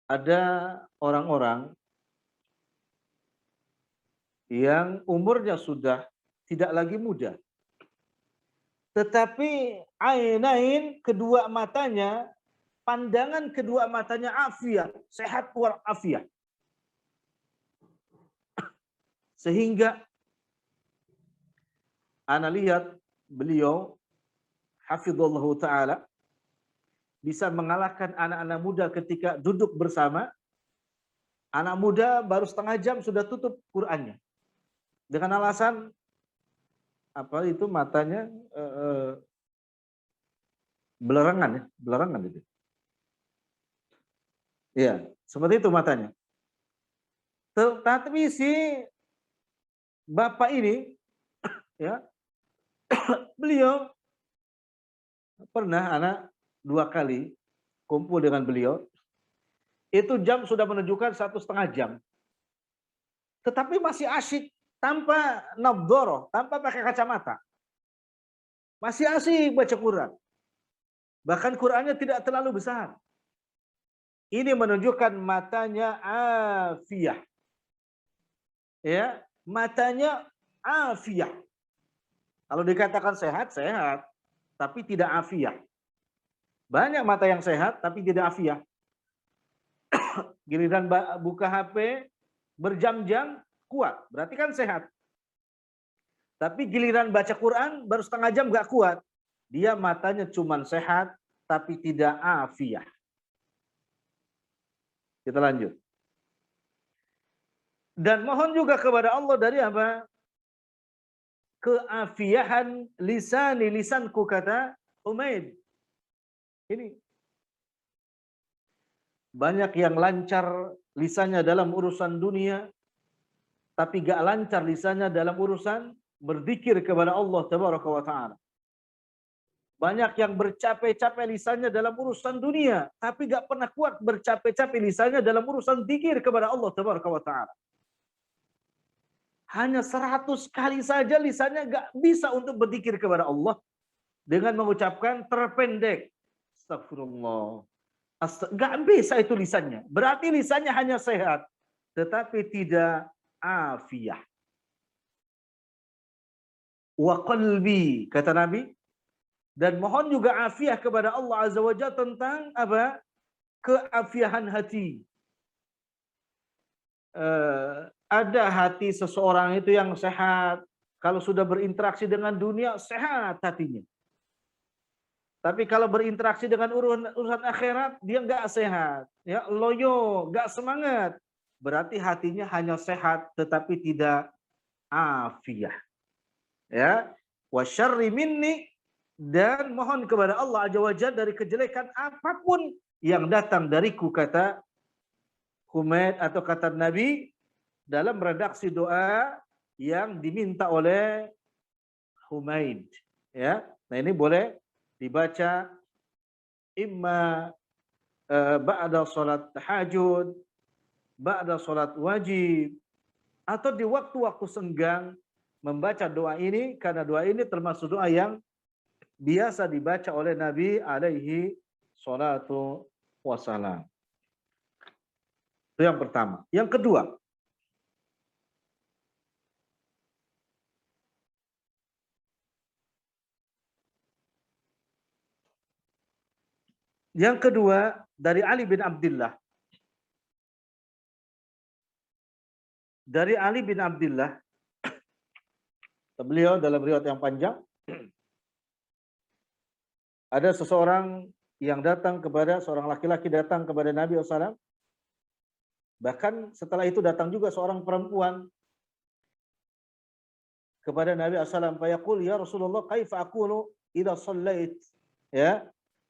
ada orang-orang yang umurnya sudah tidak lagi muda, tetapi ainain, kedua matanya, pandangan kedua matanya afiah, sehat wal afiah. Sehingga ana lihat beliau hafizallahu ta'ala bisa mengalahkan anak-anak muda ketika duduk bersama. Anak muda baru setengah jam sudah tutup Qur'annya. Dengan alasan apa itu, matanya belerangan, ya, belerangan itu. Iya, seperti itu matanya. Tetapi si bapak ini, ya, beliau pernah anak 2 kali kumpul dengan beliau. Itu jam sudah menunjukkan 1,5 jam. Tetapi masih asyik tanpa nabdhoroh, tanpa pakai kacamata. Masih asyik baca Quran. Bahkan Qurannya tidak terlalu besar. Ini menunjukkan matanya afiyah. Ya, matanya afiyah. Kalau dikatakan sehat, sehat, tapi tidak afiyah. Banyak mata yang sehat tapi tidak afiyah. Giliran buka HP berjam-jam kuat, berarti kan sehat. Tapi giliran baca Quran baru setengah jam gak kuat. Dia matanya cuman sehat tapi tidak afiyah. Kita lanjut. Dan mohon juga kepada Allah dari apa? Keafiahan lisanku, kata Humaid. Ini banyak yang lancar lisannya dalam urusan dunia, tapi gak lancar lisannya dalam urusan berzikir kepada Allah Tabaraka wa Ta'ala. Banyak yang bercapek-capek lisannya dalam urusan dunia, tapi gak pernah kuat bercapek-capek lisannya dalam urusan zikir kepada Allah Tabaraka wa Ta'ala. Hanya 100 kali saja lisannya gak bisa untuk berzikir kepada Allah dengan mengucapkan terpendek. Astagfirullah. Gak bisa itu lisannya. Berarti lisannya hanya sehat, tetapi tidak afiah. Wa qalbi, kata Nabi. Dan mohon juga afiah kepada Allah Azza wa Jalla tentang apa? Keafiahan hati. Ada hati seseorang itu yang sehat. Kalau sudah berinteraksi dengan dunia, sehat hatinya. Tapi kalau berinteraksi dengan urusan akhirat, dia nggak sehat. Ya, loyo, nggak semangat. Berarti hatinya hanya sehat, tetapi tidak afiah. Ya, wa syarri minni, dan mohon kepada Allah Azza wa Jalla dari kejelekan apapun yang datang dariku, kata Humaid atau kata Nabi dalam redaksi doa yang diminta oleh Humaid. Ya, nah ini boleh dibaca imma ba'da salat tahajud, ba'da salat wajib, atau di waktu-waktu senggang membaca doa ini, karena doa ini termasuk doa yang biasa dibaca oleh Nabi alaihi salatu wassalam. Itu yang pertama. Yang kedua, dari Ali bin Abdullah. Dari Ali bin Abdullah, beliau dalam riwayat yang panjang, ada seseorang yang datang kepada, seorang laki-laki datang kepada Nabi SAW. Bahkan setelah itu datang juga seorang perempuan kepada Nabi SAW. Fayaqul, ya Rasulullah, kaifa aqulu idza shallait? Ya,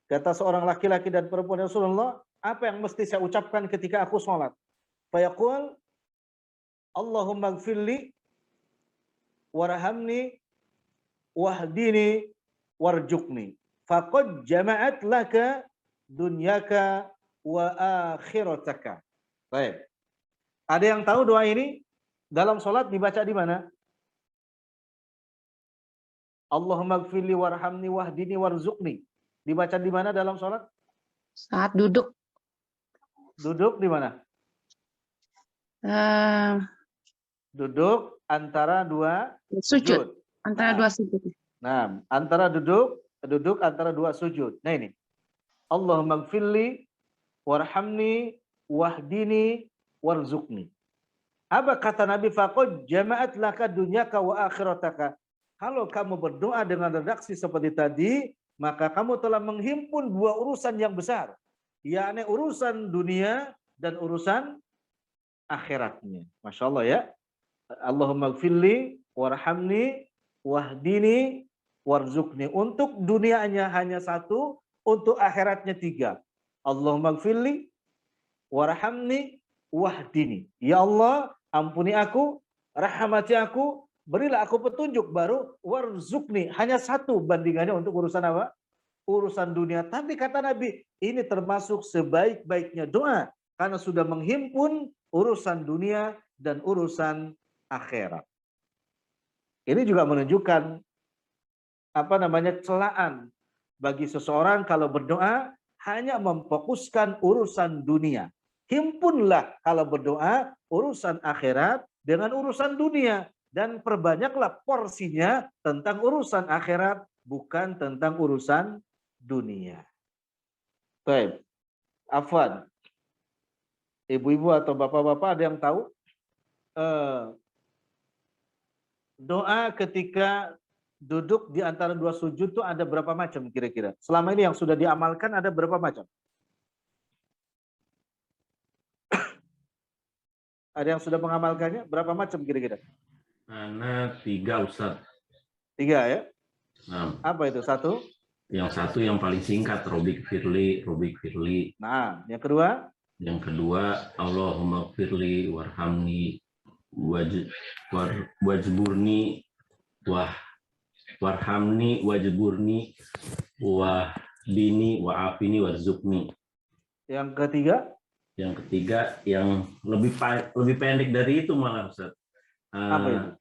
kata seorang laki-laki dan perempuan, ya Rasulullah, apa yang mesti saya ucapkan ketika aku sholat? Fayaqul, Allahumma gfirli warhamni wahdini warjukni. Faqad jama'at laka dunyaka wa akhirataka. Baik. Ada yang tahu doa ini dalam sholat dibaca di mana? Allahumma gfirli warhamni wahdini warzuqni. Dibaca di mana dalam sholat? Saat duduk. Duduk di mana? Duduk antara dua Sujud. Antara Nah. dua sujud. Nah, antara duduk antara dua sujud. Nah ini. Allahumma gfirli warhamni wahdini warzuqni. Apa kata Nabi? Faqad jama'at laka dunyaka wa akhirataka. Kalau kamu berdoa dengan redaksi seperti tadi, maka kamu telah menghimpun dua urusan yang besar, yakni urusan dunia dan urusan akhiratnya. Masya Allah ya. Allahumma gfirli warhamni wahdini warzuqni. Untuk dunianya hanya satu, untuk akhiratnya tiga. Allahumma gfirli warhamni wahdini. Ya Allah, ampuni aku, rahmati aku, berilah aku petunjuk. Baru warzuqni, hanya satu bandingannya untuk urusan apa? Urusan dunia. Tapi kata Nabi, ini termasuk sebaik-baiknya doa, karena sudah menghimpun urusan dunia dan urusan akhirat. Ini juga menunjukkan celaan bagi seseorang kalau berdoa hanya memfokuskan urusan dunia. Himpunlah kalau berdoa urusan akhirat dengan urusan dunia, dan perbanyaklah porsinya tentang urusan akhirat, bukan tentang urusan dunia. Baik. Afwan. Ibu-ibu atau bapak-bapak ada yang tahu doa ketika duduk di antara dua sujud itu ada berapa macam kira-kira? Selama ini yang sudah diamalkan ada berapa macam? Ada yang sudah mengamalkannya? Berapa macam kira-kira? Ana 3 Ustaz. 3 ya? Nah, Apa itu? 1? yang satu yang paling singkat, Robik Firli. Nah, yang kedua? Yang kedua, Allahumma firli warhamni wajburni warhamni wajburni wahdini wa'afini warzuqni. Yang ketiga? Yang ketiga yang lebih pendek dari itu malah Ustaz. Apa itu?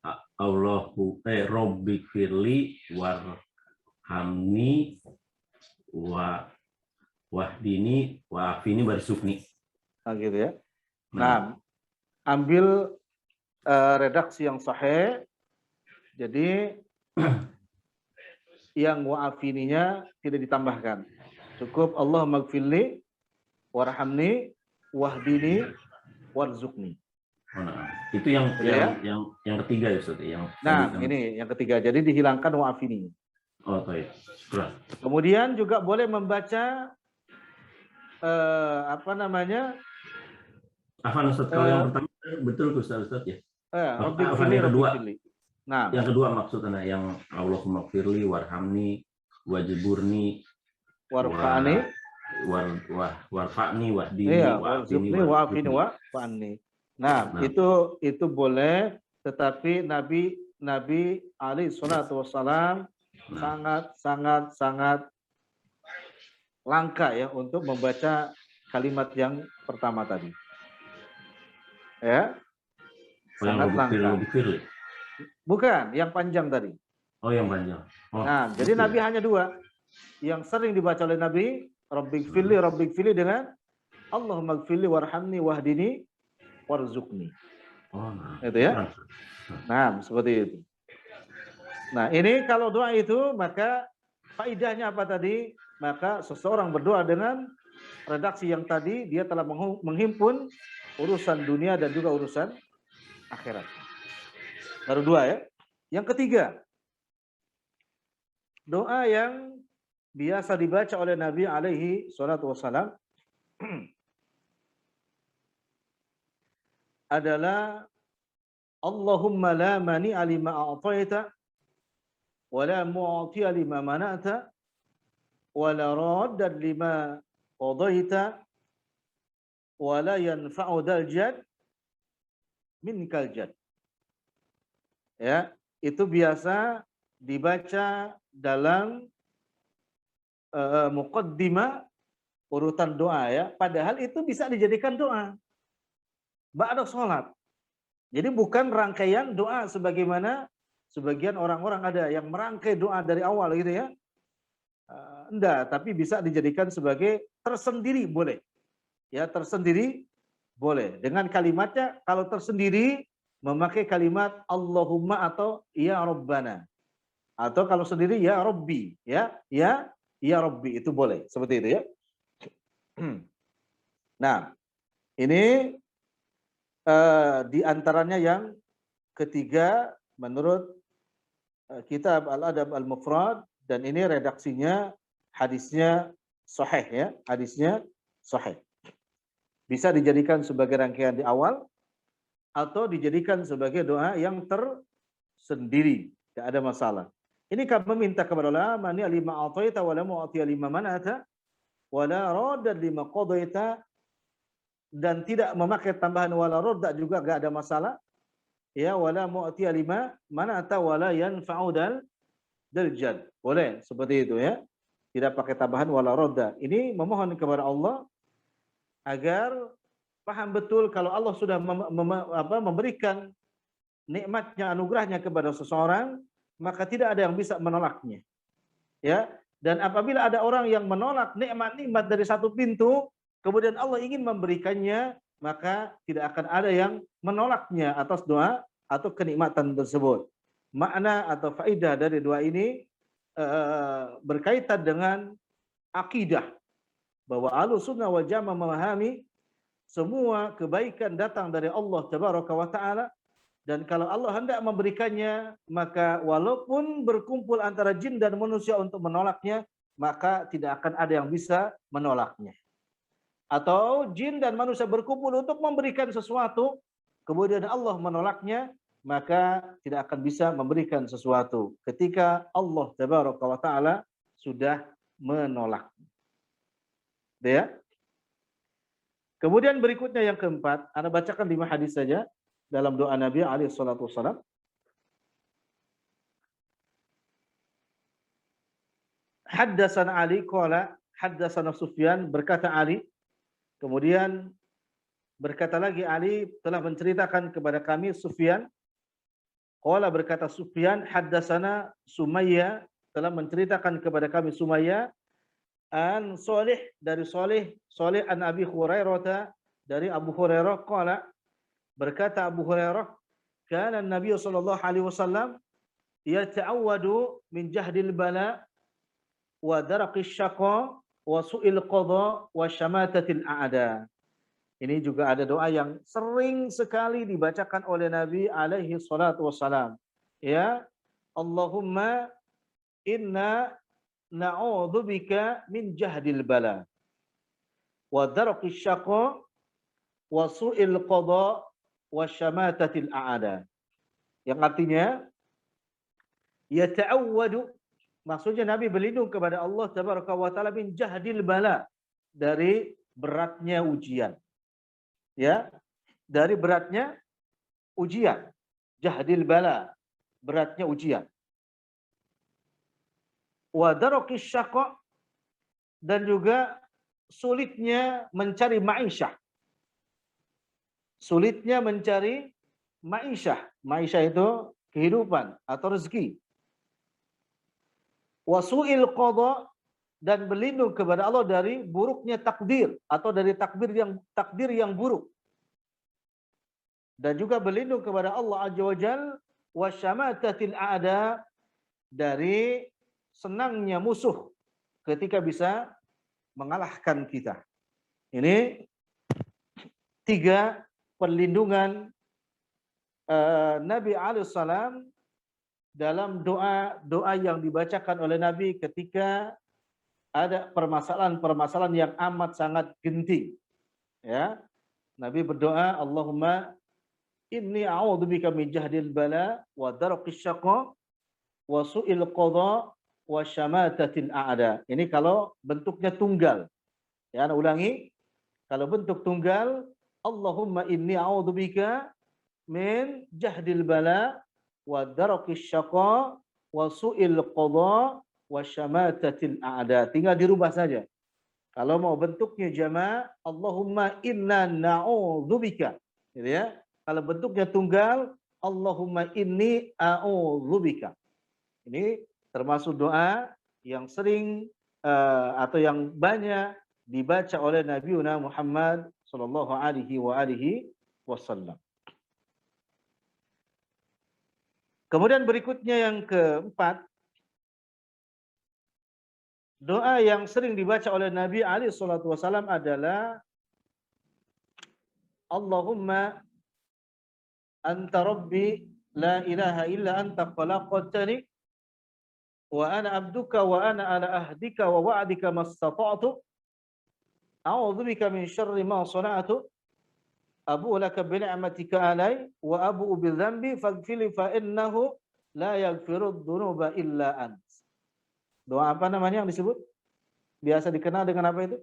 Robik firli warhamni wahdini wa'afini warzuqni. Nah, gitu ya. Nah, ambil redaksi yang sahih. Jadi yang wa'afininya tidak ditambahkan. Cukup Allah magfirli warhamni wahdini warzuqni. Nah, itu yang ketiga ya Ustaz, Ini yang ketiga. Jadi dihilangkan wa'afini. Oh, baik. Kemudian juga boleh membaca Afan Ustaz, kalau yang pertama betul Ustaz ya. Yang kedua. Nah, yang kedua maksudnya yang Allahumma firli warhamni wajburni warfa'ni wahdini wa'afini wa'afini. Nah, itu boleh, tetapi Nabi alaihi salatu wassalam sangat langka ya untuk membaca kalimat yang pertama tadi. Ya. Sangat langka. Bukan, yang panjang tadi. Oh, yang panjang. Oh, nah, jadi Nabi hanya 2. Yang sering dibaca oleh Nabi, Rabbik fili dengan Allahumma gfirli warhamni wahdini warzuqni. Oh, nah. Itu ya. Nah, seperti itu. Nah, ini kalau doa itu, maka faidahnya apa tadi? Maka seseorang berdoa dengan redaksi yang tadi, dia telah menghimpun urusan dunia dan juga urusan akhirat. Baru 2 ya. Yang ketiga, doa yang biasa dibaca oleh Nabi alaihi salatu wassalam adalah Allahumma la mani'a lima a'taita wa la mu'tiya lima mana'ta wa la radda lima qadaita wa la yanfa'u dzal jad minkal jad. Ya, itu biasa dibaca dalam muqaddimah urutan doa ya. Padahal itu bisa dijadikan doa ba'da sholat. Jadi bukan rangkaian doa sebagaimana sebagian orang-orang ada yang merangkai doa dari awal gitu ya. Enggak, tapi bisa dijadikan sebagai tersendiri boleh. Ya, tersendiri boleh. Dengan kalimatnya kalau tersendiri memakai kalimat Allahumma atau ya Rabbana. Atau kalau sendiri ya Rabbi, ya Rabbi itu boleh. Seperti itu ya. Nah, ini di antaranya yang ketiga menurut kitab Al-Adab Al-Mufrad, dan ini redaksinya hadisnya sahih ya, hadisnya sahih. Bisa dijadikan sebagai rangkaian di awal atau dijadikan sebagai doa yang tersendiri, tidak ada masalah. Ini kami meminta kepada Allah, mani lima ataita wa la mu'tiya lima manata wa la radda lima qadaita, dan tidak memakai tambahan wala radda juga enggak ada masalah. Ya, wala mu'tiya lima manata wa la yanfa'u dzal jad. Boleh seperti itu ya. Tidak pakai tambahan wala radda. Ini memohon kepada Allah agar paham betul kalau Allah sudah memberikan nikmatnya, anugerahnya kepada seseorang, maka tidak ada yang bisa menolaknya. Ya, dan apabila ada orang yang menolak nikmat-nikmat dari satu pintu, kemudian Allah ingin memberikannya, maka tidak akan ada yang menolaknya atas doa atau kenikmatan tersebut. Makna atau faidah dari doa ini berkaitan dengan akidah, bahwa Ahlussunnah wal Jamaah memahami semua kebaikan datang dari Allah Tabaraka wa Ta'ala, dan kalau Allah hendak memberikannya, maka walaupun berkumpul antara jin dan manusia untuk menolaknya, maka tidak akan ada yang bisa menolaknya. Atau jin dan manusia berkumpul untuk memberikan sesuatu, kemudian Allah menolaknya, maka tidak akan bisa memberikan sesuatu ketika Allah Tabaraka wa Ta'ala sudah menolak. Ya. Kemudian berikutnya yang keempat, Anda bacakan 5 hadis saja dalam doa Nabi alaihi salatu wasallam. Haddatsana Ali qala haddatsana Sufyan, berkata Ali, kemudian berkata lagi Ali telah menceritakan kepada kami Sufyan. Qala, berkata Sufyan, haddatsana Sumayyah, telah menceritakan kepada kami Sumayyah an Salih, dari Salih an Abi Hurairah, dari Abu Hurairah. Qala, berkata Abu Hurairah, kana Nabi sallallahu alaihi wasallam yata'awwadu min jahdil bala wa daraqis syaqa wa su'il qada wa syamatatil a'da. Ini juga ada doa yang sering sekali dibacakan oleh Nabi alaihi salatu wassalam. Ya, Allahumma inna na'udzubika min jahdil bala wa daraqis syaqa wa su'il qada wa syamatatil a'da. Yang artinya yata'awwadu, maksudnya Nabi berlindung kepada Allah Tabaraka wa Ta'ala min jahdil bala, dari beratnya ujian. Ya, dari beratnya ujian. Jahdil bala, beratnya ujian. Wa daraqis syaqa, dan juga sulitnya mencari ma'isyah. Sulitnya mencari ma'isyah. Ma'isyah itu kehidupan atau rezeki. Wa su'il qada, dan berlindung kepada Allah dari buruknya takdir atau dari takdir yang buruk. Dan juga berlindung kepada Allah Azza wa Jalla wa syamatatil a'da, dari senangnya musuh ketika bisa mengalahkan kita. Ini 3 perlindungan Nabi alaihi salam dalam doa yang dibacakan oleh Nabi ketika ada permasalahan-permasalahan yang amat sangat genting. Ya. Nabi berdoa, Allahumma inni a'udzubika min jahdil bala wa daraqis syaqa wa su'il qada wa syamatatil a'da. Ini kalau bentuknya tunggal. Ya, Anda ulangi. Kalau bentuk tunggal, Allahumma inni a'udzubika min jahdil bala wa daraqis syaqa wa su'il qada wa syamatatil a'da. Tinggal dirubah saja. Kalau mau bentuknya jama', Allahumma inna na'udzubika. Gitu ya. Kalau bentuknya tunggal, Allahumma inni a'udzubika. Ini termasuk doa yang sering atau yang banyak dibaca oleh Nabi Muhammad sallallahu alaihi wasallam. Kemudian berikutnya yang keempat, doa yang sering dibaca oleh Nabi alaihi salatu wasallam adalah Allahumma anta rabbi la ilaha illa anta khalaqtani wa ana abduka wa ana ala ahdika wa wa'dika mastata'tu a'udzubika min syarri ma sana'tu abu'u laka bi ni'matika alai wa abu'u bi dzambi faghfirli fa innahu la yaghfiru dzunuba illa ant. Doa apa namanya yang disebut? Biasa dikenal dengan apa itu?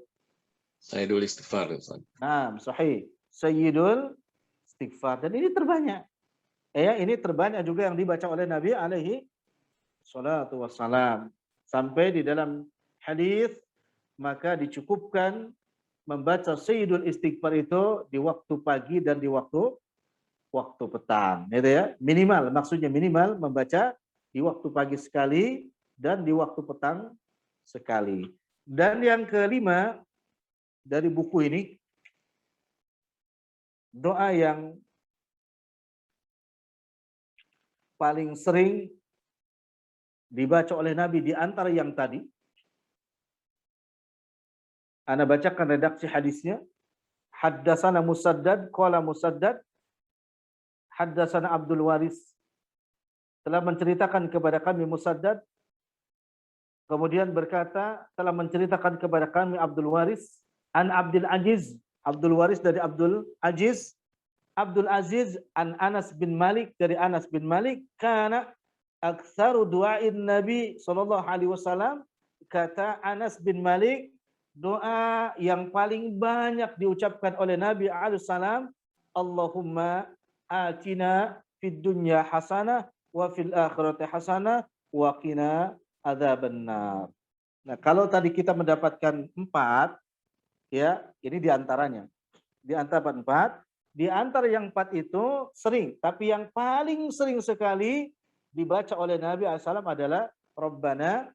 Sayyidul Istighfar, Ustaz. Nah, sahih. Sayyidul Istighfar. Dan ini terbanyak. Ya, ini terbanyak juga yang dibaca oleh Nabi alaihi salatu wassalam. Sampai di dalam hadis maka dicukupkan membaca Sayyidul Istighfar itu di waktu pagi dan di waktu petang. Gitu ya. Minimal, maksudnya minimal membaca di waktu pagi sekali dan di waktu petang sekali. Dan yang kelima dari buku ini, doa yang paling sering dibaca oleh Nabi di antara yang tadi, Ana bacakan redaksi hadisnya. Haddatsana Musaddad, qala Musaddad, haddatsana Abdul Waris, telah menceritakan kepada kami Musaddad, kemudian berkata telah menceritakan kepada kami Abdul Waris, an Abdul Aziz, Abdul Waris dari Abdul Aziz, Abdul Aziz an Anas bin Malik, dari Anas bin Malik, kana aktsaru du'ain Nabi sallallahu alaihi wasallam, kata Anas bin Malik, doa yang paling banyak diucapkan oleh Nabi alaihi salam, Allahumma atina fid dunya hasanah wa fil akhirati hasanah wa qina adzabannar. Nah, kalau tadi kita mendapatkan 4, ya, ini diantaranya. Di antara 4, di antara yang 4 itu sering, tapi yang paling sering sekali dibaca oleh Nabi SAW adalah Rabbana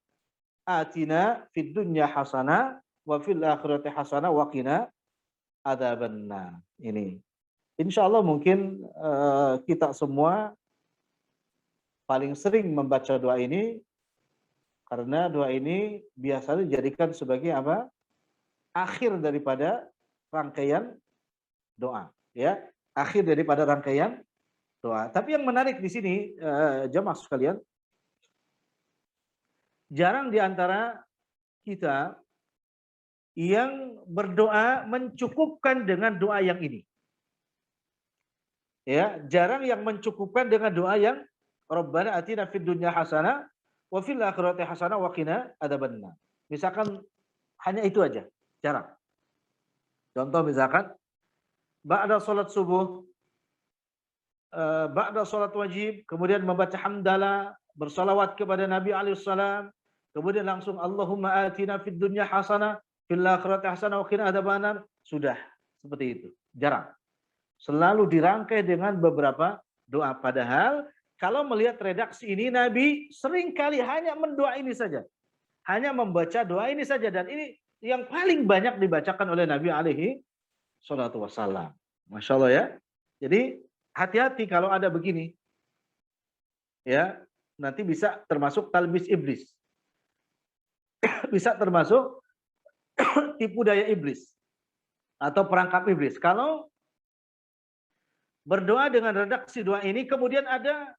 atina fid dunya hasanah wa fil akhirati hasanah wa qina adzabannar. Ini. Insya Allah mungkin kita semua paling sering membaca doa ini, karena doa ini biasanya dijadikan sebagai apa? Akhir daripada rangkaian doa, ya. Akhir daripada rangkaian doa. Tapi yang menarik di sini, jamaah sekalian, jarang di antara kita yang berdoa mencukupkan dengan doa yang ini. Ya, jarang yang mencukupkan dengan doa yang Rabbana atina fid dunya hasanah wa fil akhirati hasanah wa qina adzabannar. Misalkan hanya itu aja, jarang. Contoh misalkan ba'da salat subuh, ba'da salat wajib, kemudian membaca hamdalah, bersalawat kepada Nabi alaihi salam, kemudian langsung Allahumma atina fid dunya hasanah fil akhirati hasanah wa qina adzabannar. Sudah, seperti itu. Jarang. Selalu dirangkai dengan beberapa doa, padahal kalau melihat redaksi ini, Nabi seringkali hanya mendoa ini saja. Hanya membaca doa ini saja. Dan ini yang paling banyak dibacakan oleh Nabi alaihi salatu wassalam. Masya Allah ya. Jadi hati-hati kalau ada begini. Ya, nanti bisa termasuk talbis iblis. Bisa termasuk tipu daya iblis. Atau perangkap iblis. Kalau berdoa dengan redaksi doa ini, kemudian ada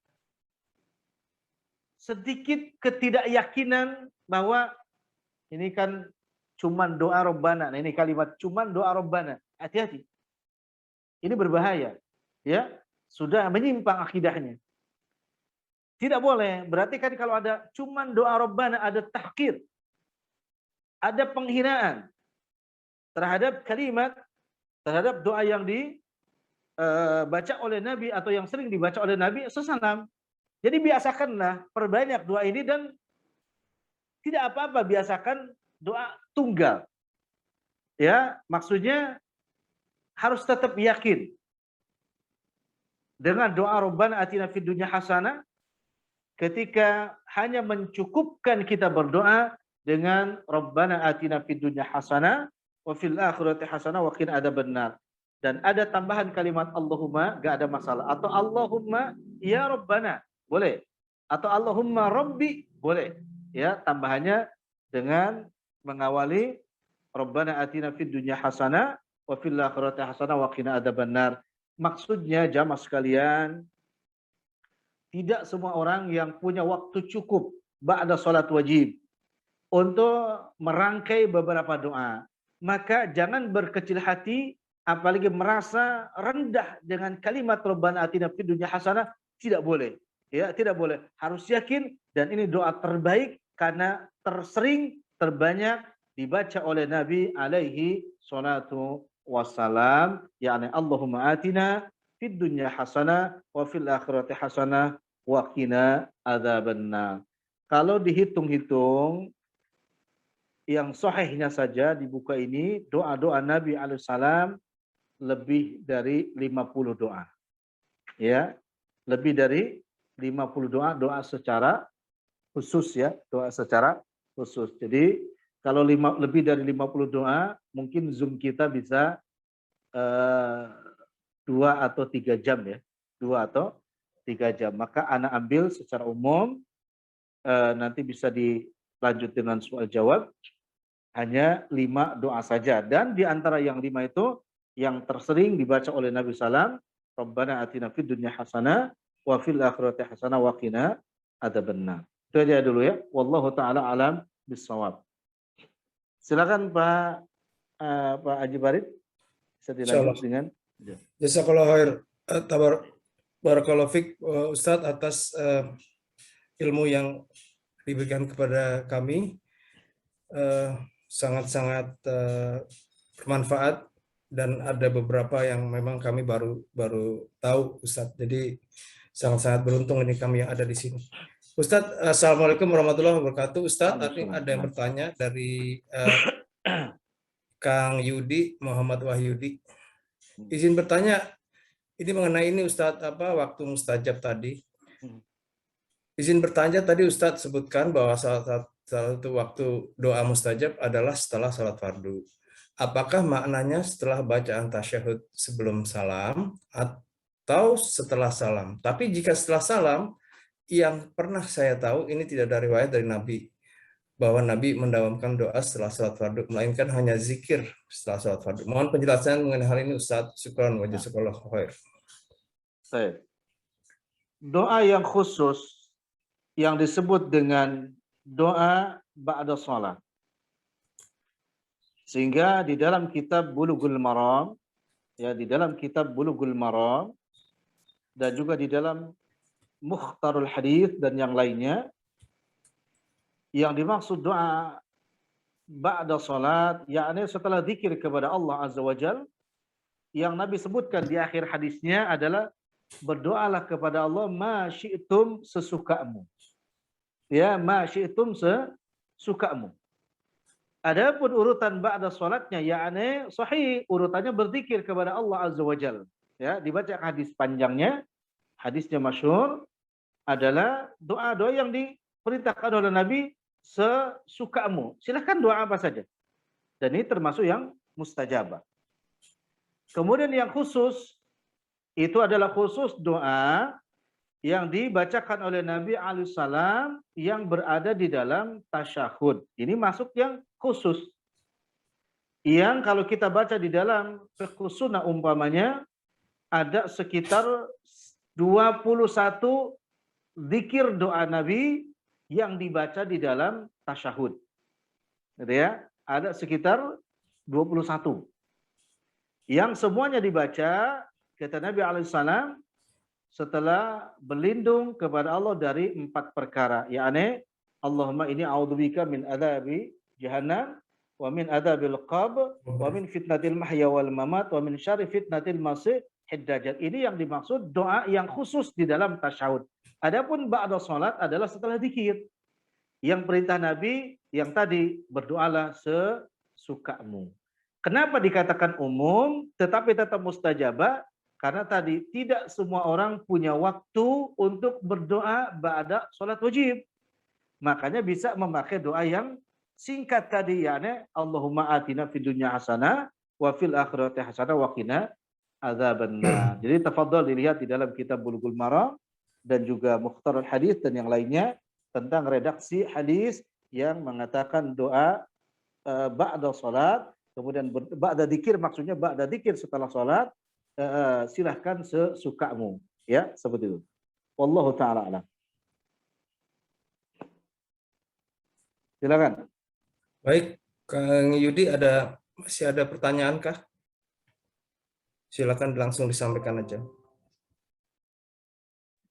sedikit ketidakyakinan bahwa ini kan cuman doa Rabbana. Nah, ini kalimat cuman doa Rabbana. Hati-hati. Ini berbahaya. Ya, sudah menyimpang akidahnya. Tidak boleh. Berarti kan kalau ada cuman doa Rabbana, ada tahqir. Ada penghinaan terhadap kalimat, terhadap doa yang dibaca oleh Nabi atau yang sering dibaca oleh Nabi SAW. Jadi biasakanlah perbanyak doa ini, dan tidak apa-apa biasakan doa tunggal. Ya, maksudnya harus tetap yakin dengan doa Rabbana atina fid dunya hasanah, ketika hanya mencukupkan kita berdoa dengan Rabbana atina fid dunya hasanah wa fil akhirati hasanah wa qina adzabannar. Dan ada tambahan kalimat Allahumma, gak ada masalah. Atau Allahumma ya Rabbana, boleh. Atau Allahumma Rabbi, boleh. Ya, tambahannya dengan mengawali Rabbana atina fid dunya hasanah wa fil akhirati hasanah wa qina adzabannar. Maksudnya jamaah sekalian, tidak semua orang yang punya waktu cukup ba'da salat wajib untuk merangkai beberapa doa. Maka jangan berkecil hati, apalagi merasa rendah dengan kalimat Rabbana atina fid dunya hasanah. Tidak boleh. Ya, tidak boleh. Harus yakin, dan ini doa terbaik karena tersering, terbanyak dibaca oleh Nabi alaihi salatu wassalam, yakni Allahumma atina fid dunya hasanah wa fil akhirati hasanah wa qina adzabannar. Kalau dihitung-hitung, yang sahihnya saja di buku ini, doa-doa Nabi alaihi salam lebih dari 50 doa. Ya, lebih dari 50 doa, doa secara khusus ya, doa secara khusus. Jadi kalau lebih dari 50 doa, mungkin Zoom kita bisa 2 atau 3 jam ya, 2 atau 3 jam. Maka anak ambil secara umum, nanti bisa dilanjut dengan soal jawab, hanya 5 doa saja. Dan di antara yang 5 itu, yang tersering dibaca oleh Nabi SAW, Rabbana atina fid dunya hasanah wa fil akhirati hasanah wa qina adzabannar. Itu aja dulu ya. Wallahu taala alam bissawab. Silakan Pak Haji Farid, bisa dilanjut dengan Jazakallahu khair Barakallahu fiik Ustadz atas ilmu yang diberikan kepada kami, sangat-sangat bermanfaat, dan ada beberapa yang memang kami baru tahu Ustadz. Jadi sangat-sangat beruntung ini kami yang ada di sini. Ustadz, Assalamualaikum warahmatullahi wabarakatuh. Ustadz, ada yang bertanya dari Kang Yudi, Muhammad Wahyudi. Izin bertanya, ini mengenai ini Ustadz, waktu mustajab tadi. Izin bertanya, tadi Ustadz sebutkan bahwa salah satu waktu doa mustajab adalah setelah salat fardu. Apakah maknanya setelah bacaan tasyahud sebelum salam atau setelah salam? Tapi jika setelah salam, yang pernah saya tahu ini tidak ada riwayat dari Nabi bahwa Nabi mendawamkan doa setelah salat fardu, melainkan hanya zikir setelah salat fardu. Mohon penjelasan mengenai hal ini Ustaz. Syukran wa jazakallahu khair. Baik. Doa yang khusus yang disebut dengan doa ba'da shalah. Sehingga di dalam kitab Bulughul Maram, ya, di dalam kitab Bulughul Maram dan juga di dalam Mukhtarul Hadits dan yang lainnya, yang dimaksud doa ba'da salat, yakni setelah zikir kepada Allah Azza wa Jalla, yang Nabi sebutkan di akhir hadisnya adalah berdoalah kepada Allah ma syi'tum sesukamu. Ya, ma syi'tum sesukamu. Adapun urutan ba'da salatnya, yakni sahih, urutannya berzikir kepada Allah Azza wa Jalla. Ya, dibaca hadis panjangnya, hadisnya masyhur, adalah doa-doa yang diperintahkan oleh Nabi sesukamu. Silahkan doa apa saja. Dan ini termasuk yang mustajabah. Kemudian yang khusus, itu adalah khusus doa yang dibacakan oleh Nabi alaihissalam yang berada di dalam tasyahud. Ini masuk yang khusus. Yang kalau kita baca di dalam fiqh sunnah umpamanya, ada sekitar 21 zikir doa Nabi yang dibaca di dalam tasyahud. Gitu ya, ada sekitar 21. Yang semuanya dibaca, kata Nabi alaihissalam, setelah berlindung kepada Allah dari 4 perkara, yakni Allahumma inni a'udzubika min adzabi jahannam wa min adzabil qabr wa min fitnatil mahya wal mamat wa min syarri fitnatil masih dajjal. Ini yang dimaksud doa yang khusus di dalam tasyahud. Adapun ba'da salat adalah setelah zikir. Yang perintah Nabi yang tadi, berdoalah sesukamu. Kenapa dikatakan umum tetapi tetap mustajabah? Karena tadi tidak semua orang punya waktu untuk berdoa ba'da salat wajib. Makanya bisa memakai doa yang singkat tadi, yakni Allahumma atina fid dunya hasanah wa fil akhirati hasanah wa qina adzabannar. Jadi tafadhol dilihat di dalam kitab Bulughul Maram dan juga Mukhtarul Hadits dan yang lainnya tentang redaksi hadis yang mengatakan doa ba'da salat, kemudian ba'da dzikir, maksudnya ba'da dzikir setelah salat, silahkan sesukamu, ya, seperti itu. Wallahu taala alam. Silakan. Baik, Kang Yudi, masih ada pertanyaan kah? Silakan langsung disampaikan aja.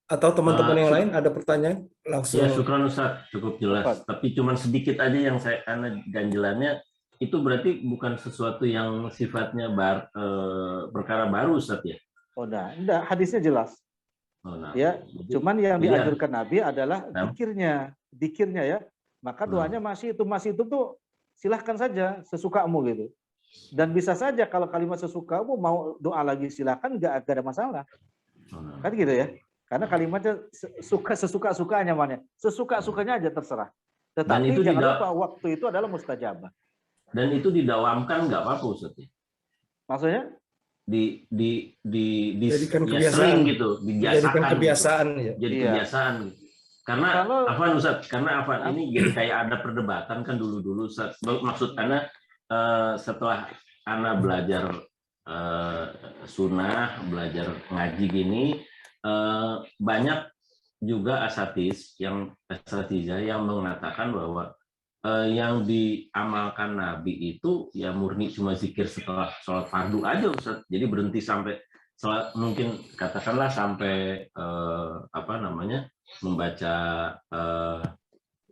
Atau teman-teman yang lain ada pertanyaan langsung. Ya, syukran Ustaz, cukup jelas. Tapi cuma sedikit aja yang saya karena ganjilannya itu berarti bukan sesuatu yang sifatnya perkara baru Ustaz ya? Oh, enggak, hadisnya jelas. Oh, nah. Ya, cuman yang dianjurkan Nabi adalah dikirnya ya. Maka doanya masih itu tuh silahkan saja sesukamu gitu. Dan bisa saja kalau kalimat sesukamu mau doa lagi silahkan, nggak ada masalah. Kan gitu ya. Karena kalimatnya sesuka-sukanya mana. Sesuka-sukanya aja terserah. Tetapi jangan lupa waktu itu adalah mustajabah. Dan itu didawamkan nggak apa-apa Ustaz? Maksudnya? Dijadikan ya kebiasaan sering gitu, dijadikan kebiasaan gitu. Ya. Jadi kebiasaan gitu. Karena Ustaz, ini jadi kayak ada perdebatan kan dulu Ustaz. Maksud Ana setelah Ana belajar sunnah, belajar ngaji gini, banyak juga asatizah yang mengatakan bahwa yang diamalkan Nabi itu ya murni cuma zikir setelah sholat fardu aja Ustaz. Jadi berhenti sampai mungkin katakanlah sampai membaca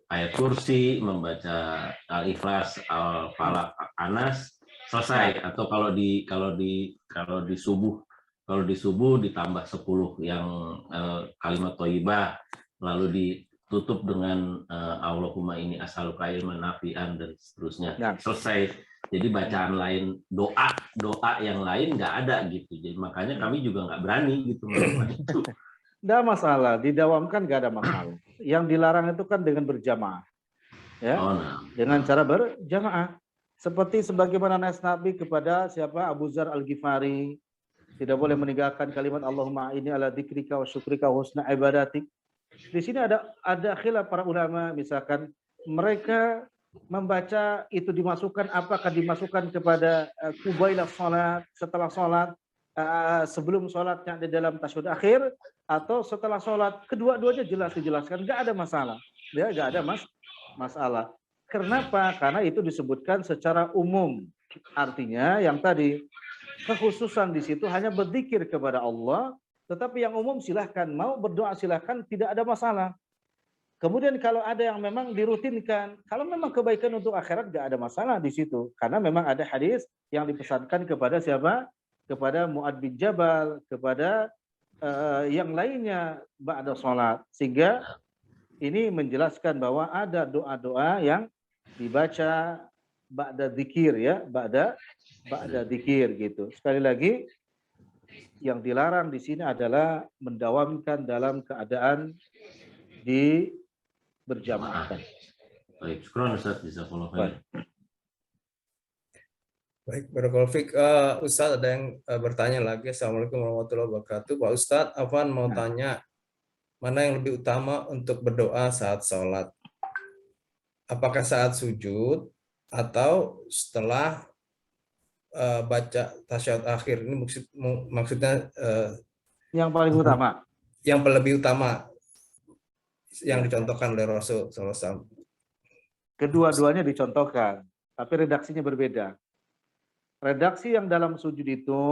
ayat kursi, membaca Al-Ikhlas, Al-Falaq, Anas, selesai. Atau kalau di subuh ditambah 10 yang kalimat thayyibah, lalu ditutup dengan Allahumma inni as'aluka ilman nafi'an dan seterusnya. Selesai. Jadi bacaan lain, doa yang lain nggak ada gitu. Jadi makanya kami juga nggak berani gitu melakukan itu. Nggak masalah, didawamkan nggak ada masalah. Yang dilarang itu kan dengan berjamaah, ya, dengan cara berjamaah. Seperti sebagaimana nas Nabi kepada siapa, Abu Dzar Al-Ghifari, tidak boleh meninggalkan kalimat Allahumma ini ala dzikrika wa syukrika wa husna ibadatik. Di sini ada khilaf para ulama, misalkan mereka membaca itu dimasukkan, apakah dimasukkan kepada qubailah salat, setelah salat, sebelum salatnya di dalam tasyahud akhir, atau setelah salat. Kedua-duanya jelas dijelaskan, nggak ada masalah, ya, nggak ada masalah. Kenapa? Karena itu disebutkan secara umum, artinya yang tadi kekhususan di situ hanya berzikir kepada Allah, tetapi yang umum silahkan, mau berdoa silahkan, tidak ada masalah. Kemudian kalau ada yang memang dirutinkan, kalau memang kebaikan untuk akhirat nggak ada masalah di situ, karena memang ada hadis yang dipesankan kepada siapa? Kepada Mu'adz bin Jabal, kepada yang lainnya ba'da sholat, sehingga ini menjelaskan bahwa ada doa-doa yang dibaca ba'da dzikir, ya, ba'da dzikir gitu. Sekali lagi, yang dilarang di sini adalah mendawamkan dalam keadaan di berjamaah. Baik, syukran Ustaz, jazakallahu khair. Baik, barakallahu fiik. Ustaz ada yang bertanya lagi. Assalamualaikum warahmatullahi wabarakatuh. Pak Ustaz, Afwan mau tanya, mana yang lebih utama untuk berdoa saat sholat? Apakah saat sujud atau setelah baca tasyahud akhir? Ini maksudnya yang paling utama. Yang lebih utama yang dicontohkan oleh Rasul SAW. Kedua-duanya dicontohkan, tapi redaksinya berbeda. Redaksi yang dalam sujud itu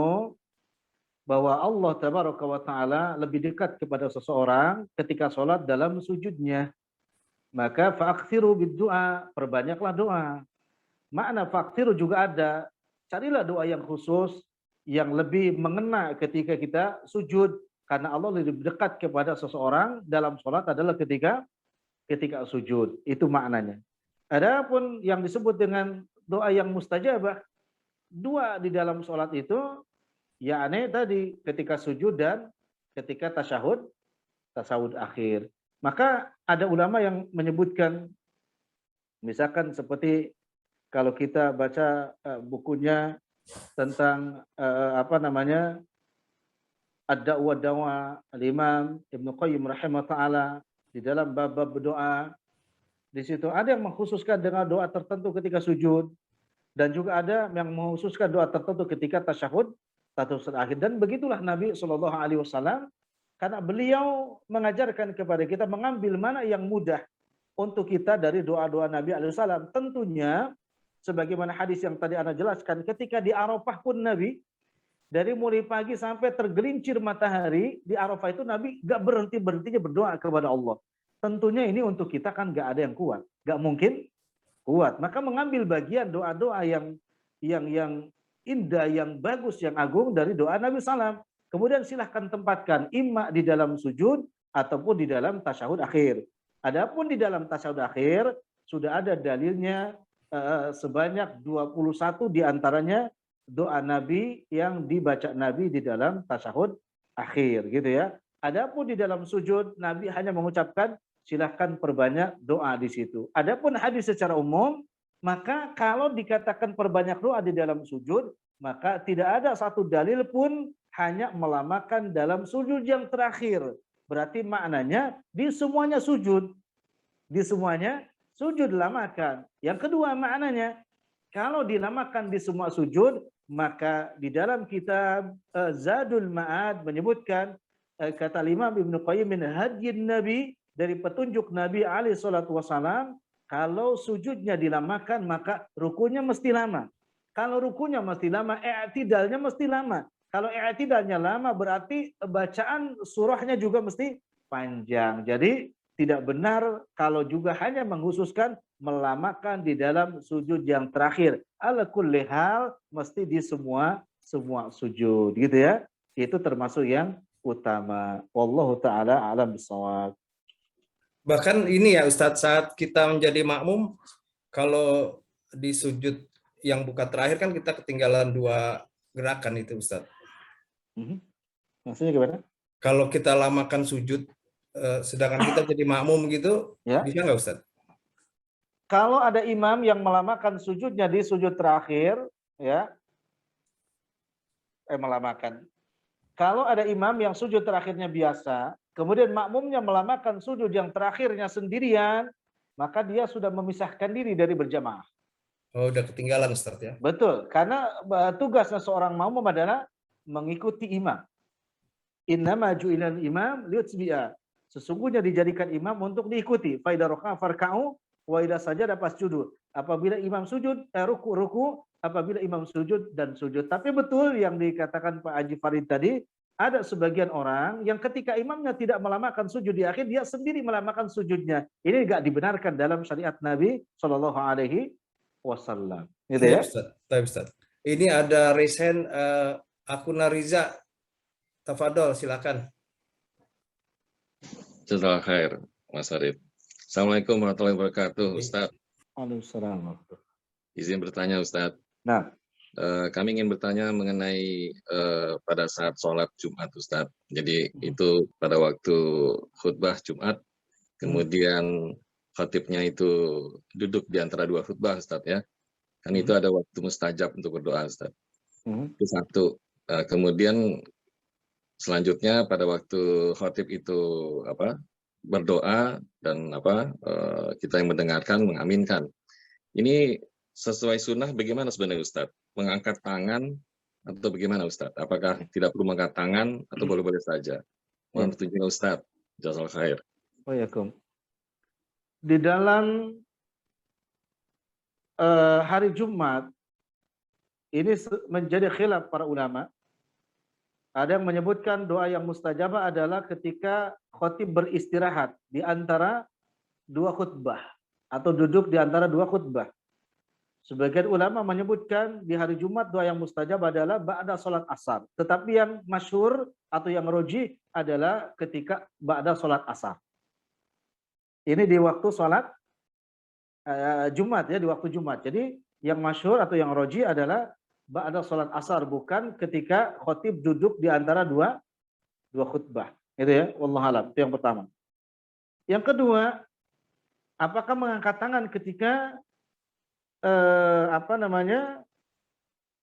bahwa Allah Tabaraka wa Ta'ala lebih dekat kepada seseorang ketika sholat dalam sujudnya. Maka fa'akthiru bid-du'a, perbanyaklah doa. Makna fa'akthiru juga ada, carilah doa yang khusus, yang lebih mengena ketika kita sujud. Karena Allah lebih dekat kepada seseorang dalam sholat adalah ketika sujud. Itu maknanya. Adapun yang disebut dengan doa yang mustajabah, dua di dalam sholat itu, yakni tadi ketika sujud dan ketika tasyahud akhir. Maka ada ulama yang menyebutkan, misalkan seperti kalau kita baca bukunya tentang Ad-Da'wa Dawa Al-Imam Ibnu Qayyim rahimahullah ta'ala, di dalam bab-bab berdoa, di situ ada yang mengkhususkan dengan doa tertentu ketika sujud, dan juga ada yang mengkhususkan doa tertentu ketika tasyahud akhir. Dan begitulah Nabi SAW, karena beliau mengajarkan kepada kita mengambil mana yang mudah untuk kita dari doa-doa Nabi SAW. Tentunya sebagaimana hadis yang tadi Anda jelaskan, ketika di Arafah pun Nabi, dari mulai pagi sampai tergelincir matahari di Arafah itu Nabi gak berhentinya berdoa kepada Allah. Tentunya ini untuk kita kan gak ada yang kuat, gak mungkin kuat. Maka mengambil bagian doa-doa yang indah, yang bagus, yang agung dari doa Nabi SAW. Kemudian silahkan tempatkan imma di dalam sujud ataupun di dalam tasyahud akhir. Adapun di dalam tasyahud akhir sudah ada dalilnya sebanyak 21 diantaranya doa Nabi yang dibaca Nabi di dalam tasyahud akhir, gitu ya. Adapun di dalam sujud Nabi hanya mengucapkan silahkan perbanyak doa di situ. Adapun hadis secara umum, maka kalau dikatakan perbanyak doa di dalam sujud, maka tidak ada satu dalil pun hanya melamakan dalam sujud yang terakhir. Berarti maknanya di semuanya sujud. Di semuanya sujud lamakan. Yang kedua maknanya, kalau dilamakan di semua sujud, maka di dalam kitab Zadul Ma'ad menyebutkan, kata Imam Ibnu Qayyim min hadyin Nabi, dari petunjuk Nabi alaihi salatu wasalam, kalau sujudnya dilamakan maka rukunya mesti lama. Kalau rukunya mesti lama, i'tidalnya mesti lama. Kalau i'tidalnya lama berarti bacaan surahnya juga mesti panjang. Jadi tidak benar kalau juga hanya menghususkan melamakan di dalam sujud yang terakhir. Ala kulli hal mesti di semua sujud gitu ya. Itu termasuk yang utama. Wallahu taala alam bisawab. Bahkan ini ya Ustadz, saat kita menjadi makmum, kalau di sujud yang bukan terakhir kan kita ketinggalan 2 gerakan itu Ustadz. Maksudnya gimana? Kalau kita lamakan sujud, sedangkan kita jadi makmum gitu, Ya. bisa nggak Ustadz? Kalau ada imam yang melamakan sujudnya di sujud terakhir, ya, melamakan. Kalau ada imam yang sujud terakhirnya biasa, kemudian makmumnya melamakan sujud yang terakhirnya sendirian, maka dia sudah memisahkan diri dari berjamaah. Oh, udah ketinggalan Ustadz ya? Betul, karena tugasnya seorang makmum adalah mengikuti imam. Innama ju'ilal imam liyutsbi'a. Sesungguhnya dijadikan imam untuk diikuti. Fa idza raka'a farka'u wa idza sajada fasjudu. Apabila imam sujud, ruku, apabila imam sujud dan sujud. Tapi betul yang dikatakan Pak Haji Farid tadi, ada sebagian orang yang ketika imamnya tidak melamakan sujud di akhir, dia sendiri melamakan sujudnya. Ini enggak dibenarkan dalam syariat Nabi Shallallahu alaihi wasallam. Gitu ya. Ustadz. Ini ada resen akun Riza. Tafadol, silakan. Jazakallahu khair, Mas Farid. Assalamualaikum warahmatullahi wabarakatuh, Ustaz. Waalaikumsalam. Izin bertanya, Ustaz. Nah, kami ingin bertanya mengenai pada saat sholat Jumat, Ustaz. Jadi itu pada waktu khutbah Jumat, kemudian khatibnya itu duduk di antara 2 khutbah, Ustaz ya. Kan itu ada waktu mustajab untuk berdoa, Ustaz. Itu satu. Kemudian selanjutnya pada waktu khatib itu berdoa dan kita yang mendengarkan mengaminkan. Ini sesuai sunnah bagaimana sebenarnya Ustadz? Mengangkat tangan atau bagaimana Ustadz? Apakah tidak perlu mengangkat tangan atau boleh-boleh saja? Mohon petunjuknya Ustadz. Jazakallahu khair. Waalaikumsalam. Di dalam hari Jumat ini menjadi khilaf para ulama. Ada yang menyebutkan doa yang mustajabah adalah ketika khatib beristirahat di antara 2 khutbah atau duduk di antara 2 khutbah. Sebagian ulama menyebutkan di hari Jumat doa yang mustajab adalah ba'da salat asar. Tetapi yang masyhur atau yang roji adalah ketika ba'da salat asar. Ini di waktu salat Jumat ya, di waktu Jumat. Jadi yang masyhur atau yang roji adalah ba'da salat asar, bukan ketika khatib duduk di antara 2 khutbah. Itu ya, wallahu alam. Itu yang pertama. Yang kedua, apakah mengangkat tangan ketika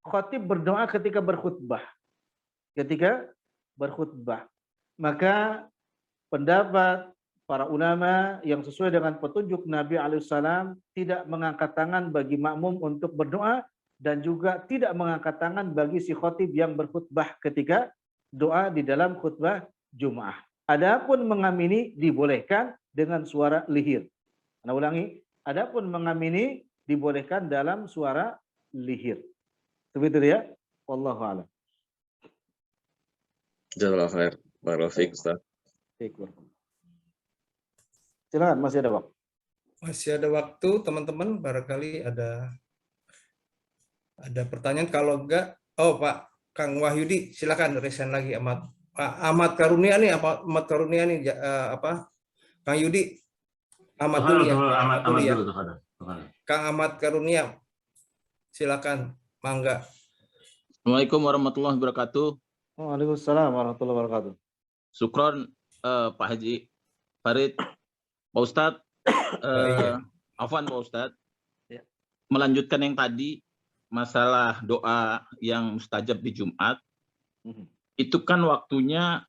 khatib berdoa ketika berkhutbah? Ketika berkhutbah. Maka pendapat para ulama yang sesuai dengan petunjuk Nabi alaihissalam tidak mengangkat tangan bagi makmum untuk berdoa dan juga tidak mengangkat tangan bagi si khatib yang berkhutbah ketika doa di dalam khutbah Jumat. Adapun mengamini dibolehkan dengan suara lihir. Nah, ulangi, adapun mengamini dibolehkan dalam suara lihir. Seperti itu ya. Wallahu a'lam. Jazakallahu khair. Barakallahu fiik, Ustaz. Silakan, masih ada waktu. Masih ada waktu, teman-teman. Barangkali ada pertanyaan. Kalau enggak, Pak Kang Wahyudi, silakan resen lagi Pak Ahmad Karunia nih, Kang Yudi, Ahmad dulu ya. Kang Ahmad Karunia, silakan, mangga. Assalamualaikum warahmatullahi wabarakatuh. Waalaikumsalam warahmatullahi wabarakatuh. Syukron Pak Haji Farid, Pak Ustadz, Afwan Pak Ustadz, melanjutkan yang tadi masalah doa yang mustajab di Jumat, itu kan waktunya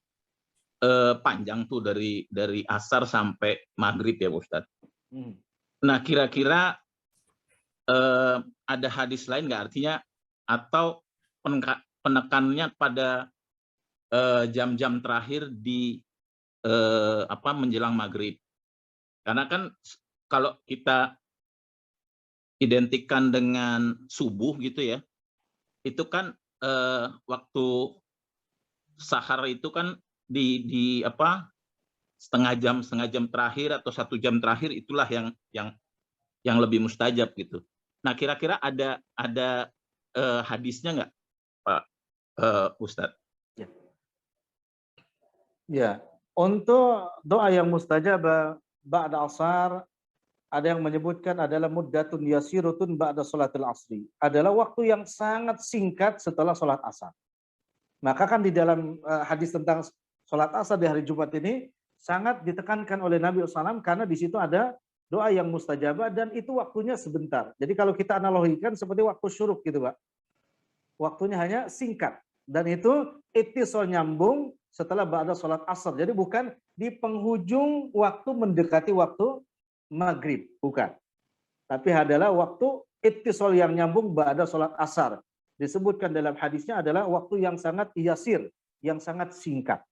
panjang tuh dari asar sampai maghrib ya Pak Ustadz. Nah kira-kira ada hadis lain nggak, artinya atau penekanannya pada jam-jam terakhir di menjelang maghrib? Karena kan kalau kita identikan dengan subuh gitu ya, itu kan waktu sahar itu kan di apa setengah jam terakhir atau 1 jam terakhir itulah yang lebih mustajab gitu. Nah, kira-kira ada hadisnya nggak, Pak Ustadz? Ya, untuk doa yang mustajab ba'da asar, ada yang menyebutkan adalah muddatun yasirutun ba'da sholatil asri. Adalah waktu yang sangat singkat setelah sholat asar. Maka kan di dalam hadis tentang sholat asar di hari Jumat ini sangat ditekankan oleh Nabi SAW karena di situ ada doa yang mustajabah dan itu waktunya sebentar. Jadi kalau kita analogikan seperti waktu syuruk gitu, Pak. Waktunya hanya singkat dan itu ittisal nyambung setelah ba'da sholat asar. Jadi bukan di penghujung waktu mendekati waktu maghrib, bukan. Tapi adalah waktu ittisal yang nyambung ba'da sholat asar. Disebutkan dalam hadisnya adalah waktu yang sangat yasir, yang sangat singkat.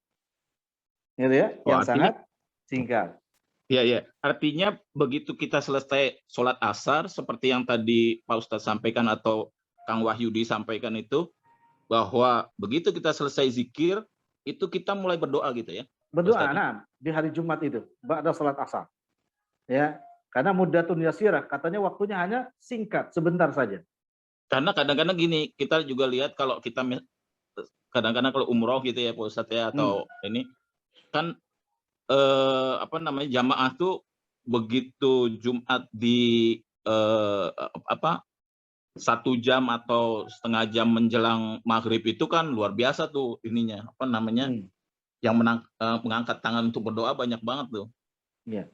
Gitu ya, yang sangat singkat. Iya. Artinya begitu kita selesai sholat asar, seperti yang tadi Pak Ustadz sampaikan atau Kang Wahyudi sampaikan itu, bahwa begitu kita selesai zikir, itu kita mulai berdoa gitu ya? Berdoa, nah, di hari Jumat itu, ba'da sholat asar. Ya, karena muddatun yasirah, katanya waktunya hanya singkat, sebentar saja. Karena kadang-kadang gini, kita juga lihat kalau kita kadang-kadang kalau umroh gitu ya Pak Ustadz ya, atau ini kan jamaah tuh begitu Jumat di 1 jam atau setengah jam menjelang maghrib itu kan luar biasa tuh ininya yang mengangkat tangan untuk berdoa banyak banget tuh. Iya.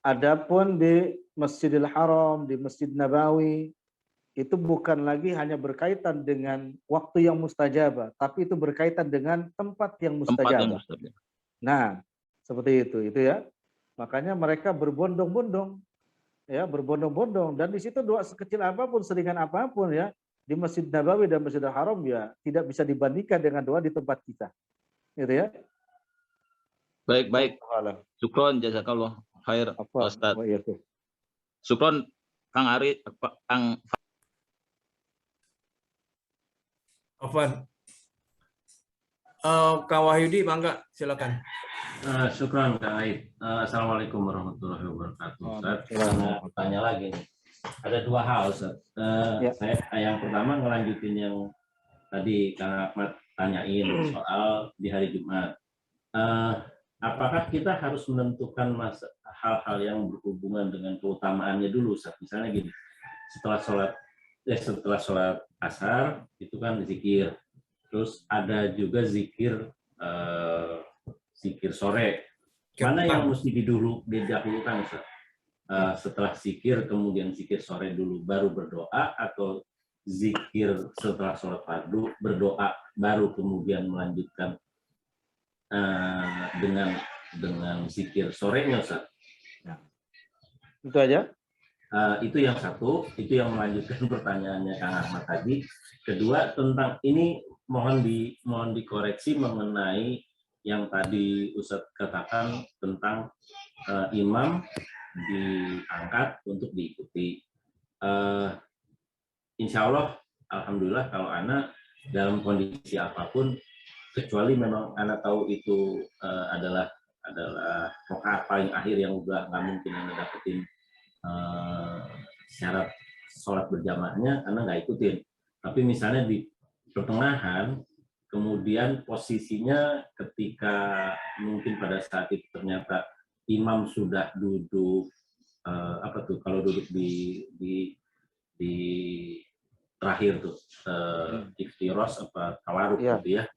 Adapun di Masjidil Haram, di Masjid Nabawi, itu bukan lagi hanya berkaitan dengan waktu yang mustajabah, tapi itu berkaitan dengan tempat yang mustajabah. Nah, seperti itu ya. Makanya mereka berbondong-bondong, ya, berbondong-bondong, dan di situ doa sekecil apapun, seringan apapun ya, di Masjid Nabawi dan Masjidil Haram ya tidak bisa dibandingkan dengan doa di tempat kita. Gitu ya. Baik. Syukron jazakallah khair Ustaz. Syukron Kang Ari, Kang Afwan. Kang Wahyudi, mangga silakan. Syukran Kang Aib. Assalamualaikum warahmatullahi wabarakatuh. Ustaz, mau bertanya lagi nih. Ada 2 hal, Ustaz. Saya yang pertama ngelanjutin yang tadi Kang Ahmad tanyain soal di hari Jumat. Apakah kita harus menentukan hal-hal yang berhubungan dengan keutamaannya dulu, Ustaz? Misalnya gini, setelah sholat asar itu kan zikir. Terus ada juga zikir sore. Mana yang mesti didahulukan, Ustaz? Setelah zikir kemudian zikir sore dulu baru berdoa, atau zikir setelah sholat fardu berdoa baru kemudian melanjutkan dengan zikir sorenya, Ustaz? Nah, itu aja. Itu yang satu, itu yang melanjutkan pertanyaannya Kang Ahmad tadi. Kedua, tentang ini mohon dikoreksi mengenai yang tadi Ustaz katakan tentang imam diangkat untuk diikuti. Insya Allah, alhamdulillah kalau anak dalam kondisi apapun, kecuali memang anak tahu itu adalah rakaat paling akhir yang udah nggak mungkin anak dapetin syarat sholat berjamaahnya, karena nggak ikutin. Tapi misalnya di pertengahan, kemudian posisinya ketika mungkin pada saat itu ternyata imam sudah duduk kalau duduk di terakhir tuh iftiros apa tawaruk gitu ya.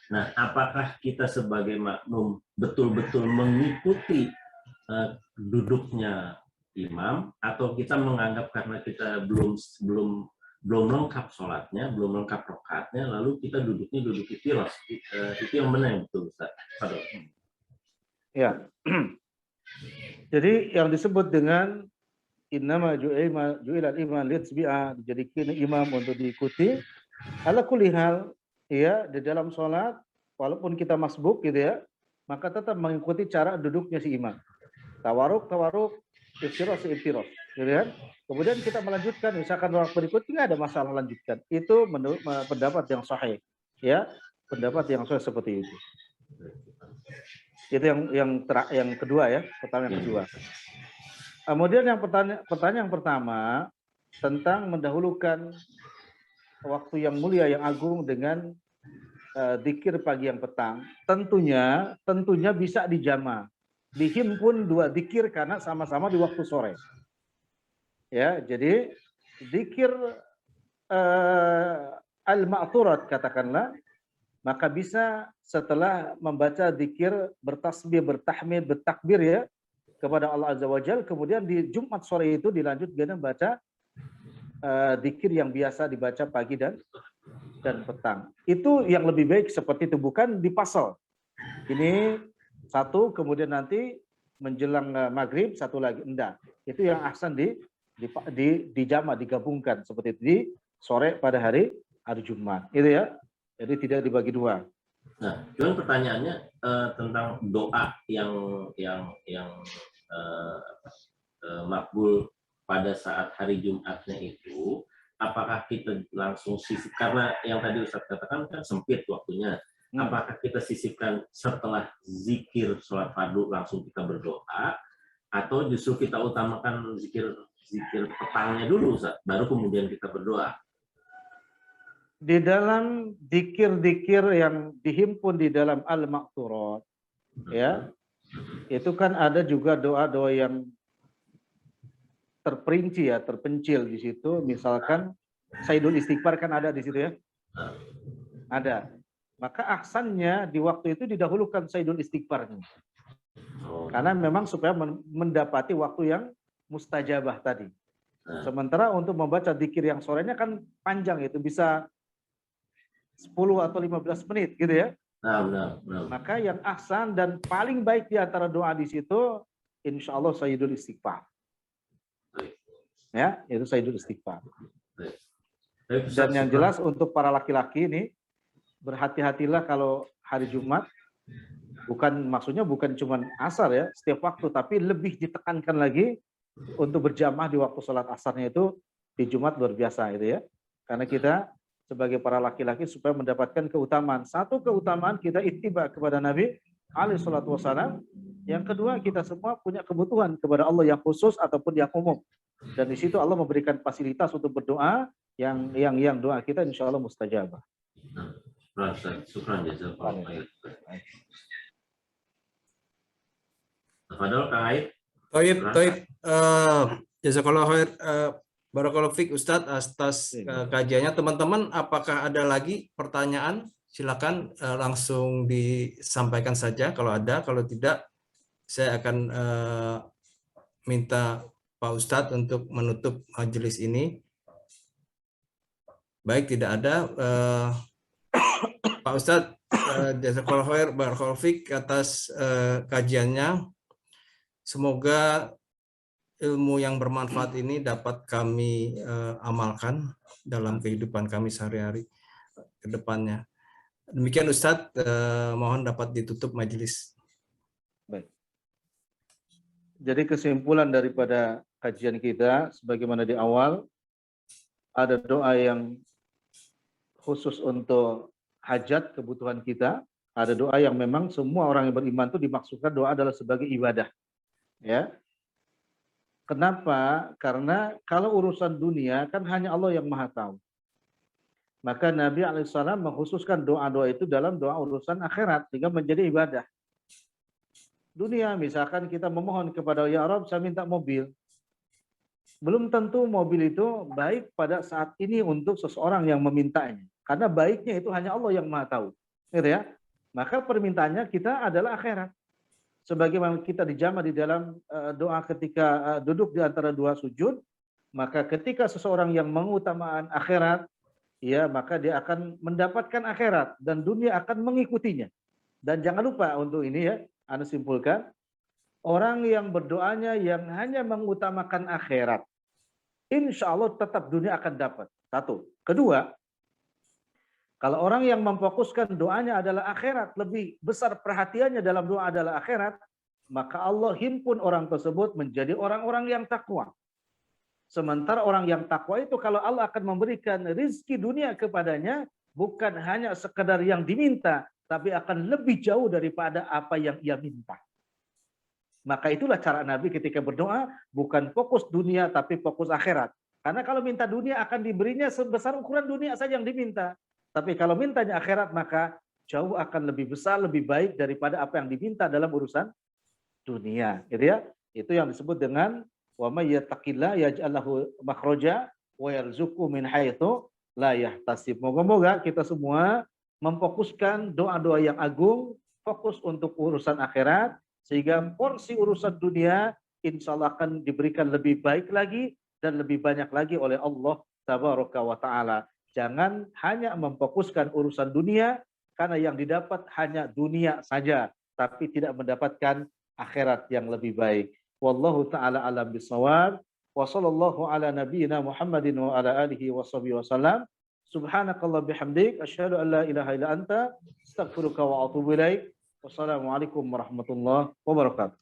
Nah, apakah kita sebagai makmum betul-betul mengikuti duduknya imam, atau kita menganggap karena kita belum lengkap sholatnya, belum lengkap rakaatnya, lalu kita duduk iftiros? Itu yang benar yang betul, Ustaz. Ya. Jadi yang disebut dengan innama ju'ilal iman litsbi'a, dijadikan imam untuk diikuti. Ala kulli hal, ya, di dalam sholat walaupun kita masbuk gitu ya, maka tetap mengikuti cara duduknya si imam. Tawaruk, iftiros, gitu kan? Kemudian kita melanjutkan, misalkan waktu berikut nggak ada masalah lanjutkan. Itu menurut pendapat yang sahih, ya. pendapat yang sahih seperti itu. Itu yang kedua ya, pertanyaan yang kedua. Kemudian pertanyaan yang pertama tentang mendahulukan waktu yang mulia yang agung dengan zikir pagi yang petang. Tentunya bisa dijama, dihimpun dua zikir karena sama-sama di waktu sore. Ya, jadi zikir al-ma'thurat katakanlah, maka bisa setelah membaca zikir bertasbih, bertahmid, bertakbir ya kepada Allah Azza wa Jalla, kemudian di Jumat sore itu dilanjut dengan baca zikir yang biasa dibaca pagi dan petang. Itu yang lebih baik seperti itu, bukan dipasal. Ini satu, kemudian nanti menjelang maghrib satu lagi, enggak. Itu yang ahsan dijama, digabungkan seperti itu di sore pada hari Jumat. Itu ya. Jadi tidak dibagi dua. Nah, cuman pertanyaannya tentang doa yang makbul pada saat hari Jumatnya itu, apakah kita langsung sisip, karena yang tadi Ustaz katakan kan sempit waktunya, apakah kita sisipkan setelah zikir sholat fardu langsung kita berdoa, atau justru kita utamakan zikir petangnya dulu Ustaz, baru kemudian kita berdoa? Di dalam zikir-zikir yang dihimpun di dalam al-ma'thurat, ya, itu kan ada juga doa-doa yang terperinci ya, terpencil di situ. Misalkan Sayyidul Istighfar kan ada di situ ya, ada. Maka ahsannya di waktu itu didahulukan Sayyidul Istighfarnya, karena memang supaya mendapati waktu yang mustajabah tadi. Sementara untuk membaca zikir yang sorenya kan panjang, itu bisa 10 atau 15 menit gitu ya. Benar. Maka yang ahsan dan paling baik di antara doa di situ insya Allah Sayyidul Istighfar. Ya, itu Sayyidul Istighfar. Dan yang jelas untuk para laki-laki ini, berhati-hatilah kalau hari Jumat, maksudnya bukan cuma asar ya, setiap waktu, tapi lebih ditekankan lagi untuk berjamaah di waktu sholat asarnya itu di Jumat luar biasa itu ya. Karena kita sebagai para laki-laki supaya mendapatkan keutamaan. Satu, keutamaan kita ittiba kepada Nabi alaihi salatu wasallam. Yang kedua, kita semua punya kebutuhan kepada Allah yang khusus ataupun yang umum. Dan di situ Allah memberikan fasilitas untuk berdoa yang doa kita insya Allah mustajabah. Syukran jazakallahu khair. Tafadhol Kang Aib. Taib. Jazakallahu khair. Barakallahu fiik Ustadz atas kajiannya. Teman-teman, apakah ada lagi pertanyaan? Silakan langsung disampaikan saja kalau ada. Kalau tidak, saya akan minta Pak Ustadz untuk menutup majelis ini. Baik, tidak ada. Pak Ustadz, jazakallahu khair, barakallahu fiik atas kajiannya. Semoga ilmu yang bermanfaat ini dapat kami amalkan dalam kehidupan kami sehari-hari ke depannya. Demikian Ustadz, mohon dapat ditutup majelis. Baik. Jadi kesimpulan daripada kajian kita, sebagaimana di awal, ada doa yang khusus untuk hajat, kebutuhan kita. Ada doa yang memang semua orang yang beriman itu dimaksudkan doa adalah sebagai ibadah. Ya. Kenapa? Karena kalau urusan dunia kan hanya Allah yang maha tahu. Maka Nabi alaihissalam mengkhususkan doa-doa itu dalam doa urusan akhirat sehingga menjadi ibadah. Dunia misalkan kita memohon kepada Ya Rabb, saya minta mobil. Belum tentu mobil itu baik pada saat ini untuk seseorang yang memintanya. Karena baiknya itu hanya Allah yang maha tahu. Gitu ya? Maka permintaannya kita adalah akhirat. Sebagaimana kita dijamah di dalam doa ketika duduk di antara dua sujud, maka ketika seseorang yang mengutamakan akhirat, ya maka dia akan mendapatkan akhirat dan dunia akan mengikutinya. Dan jangan lupa untuk ini ya, Anda simpulkan, orang yang berdoanya yang hanya mengutamakan akhirat, insya Allah tetap dunia akan dapat. Satu. Kedua, kalau orang yang memfokuskan doanya adalah akhirat, lebih besar perhatiannya dalam doa adalah akhirat, maka Allah himpun orang tersebut menjadi orang-orang yang takwa. Sementara orang yang takwa itu kalau Allah akan memberikan rizki dunia kepadanya, bukan hanya sekedar yang diminta, tapi akan lebih jauh daripada apa yang ia minta. Maka itulah cara Nabi ketika berdoa, bukan fokus dunia tapi fokus akhirat. Karena kalau minta dunia akan diberinya sebesar ukuran dunia saja yang diminta. Tapi kalau mintanya akhirat maka jauh akan lebih besar, lebih baik daripada apa yang diminta dalam urusan dunia. Gitu ya. Itu yang disebut dengan wa may yattaqillah yaj'al lahu makhraja wa yarzuqhu min haitsu la yahtasib. Moga-moga kita semua memfokuskan doa-doa yang agung, fokus untuk urusan akhirat, sehingga porsi urusan dunia insya Allah akan diberikan lebih baik lagi dan lebih banyak lagi oleh Allah Tabaraka wa Ta'ala. Jangan hanya memfokuskan urusan dunia, karena yang didapat hanya dunia saja, tapi tidak mendapatkan akhirat yang lebih baik. Wallahu ta'ala alam bisawab. Wa sallallahu ala nabiyyina Muhammadin wa ala alihi wa sahbihi wasallam. Subhanakallah bihamdik. Asyhadu an la ilaha illa anta. Astaghfiruka wa atubu ilaik. Wassalamualaikum warahmatullahi wabarakatuh.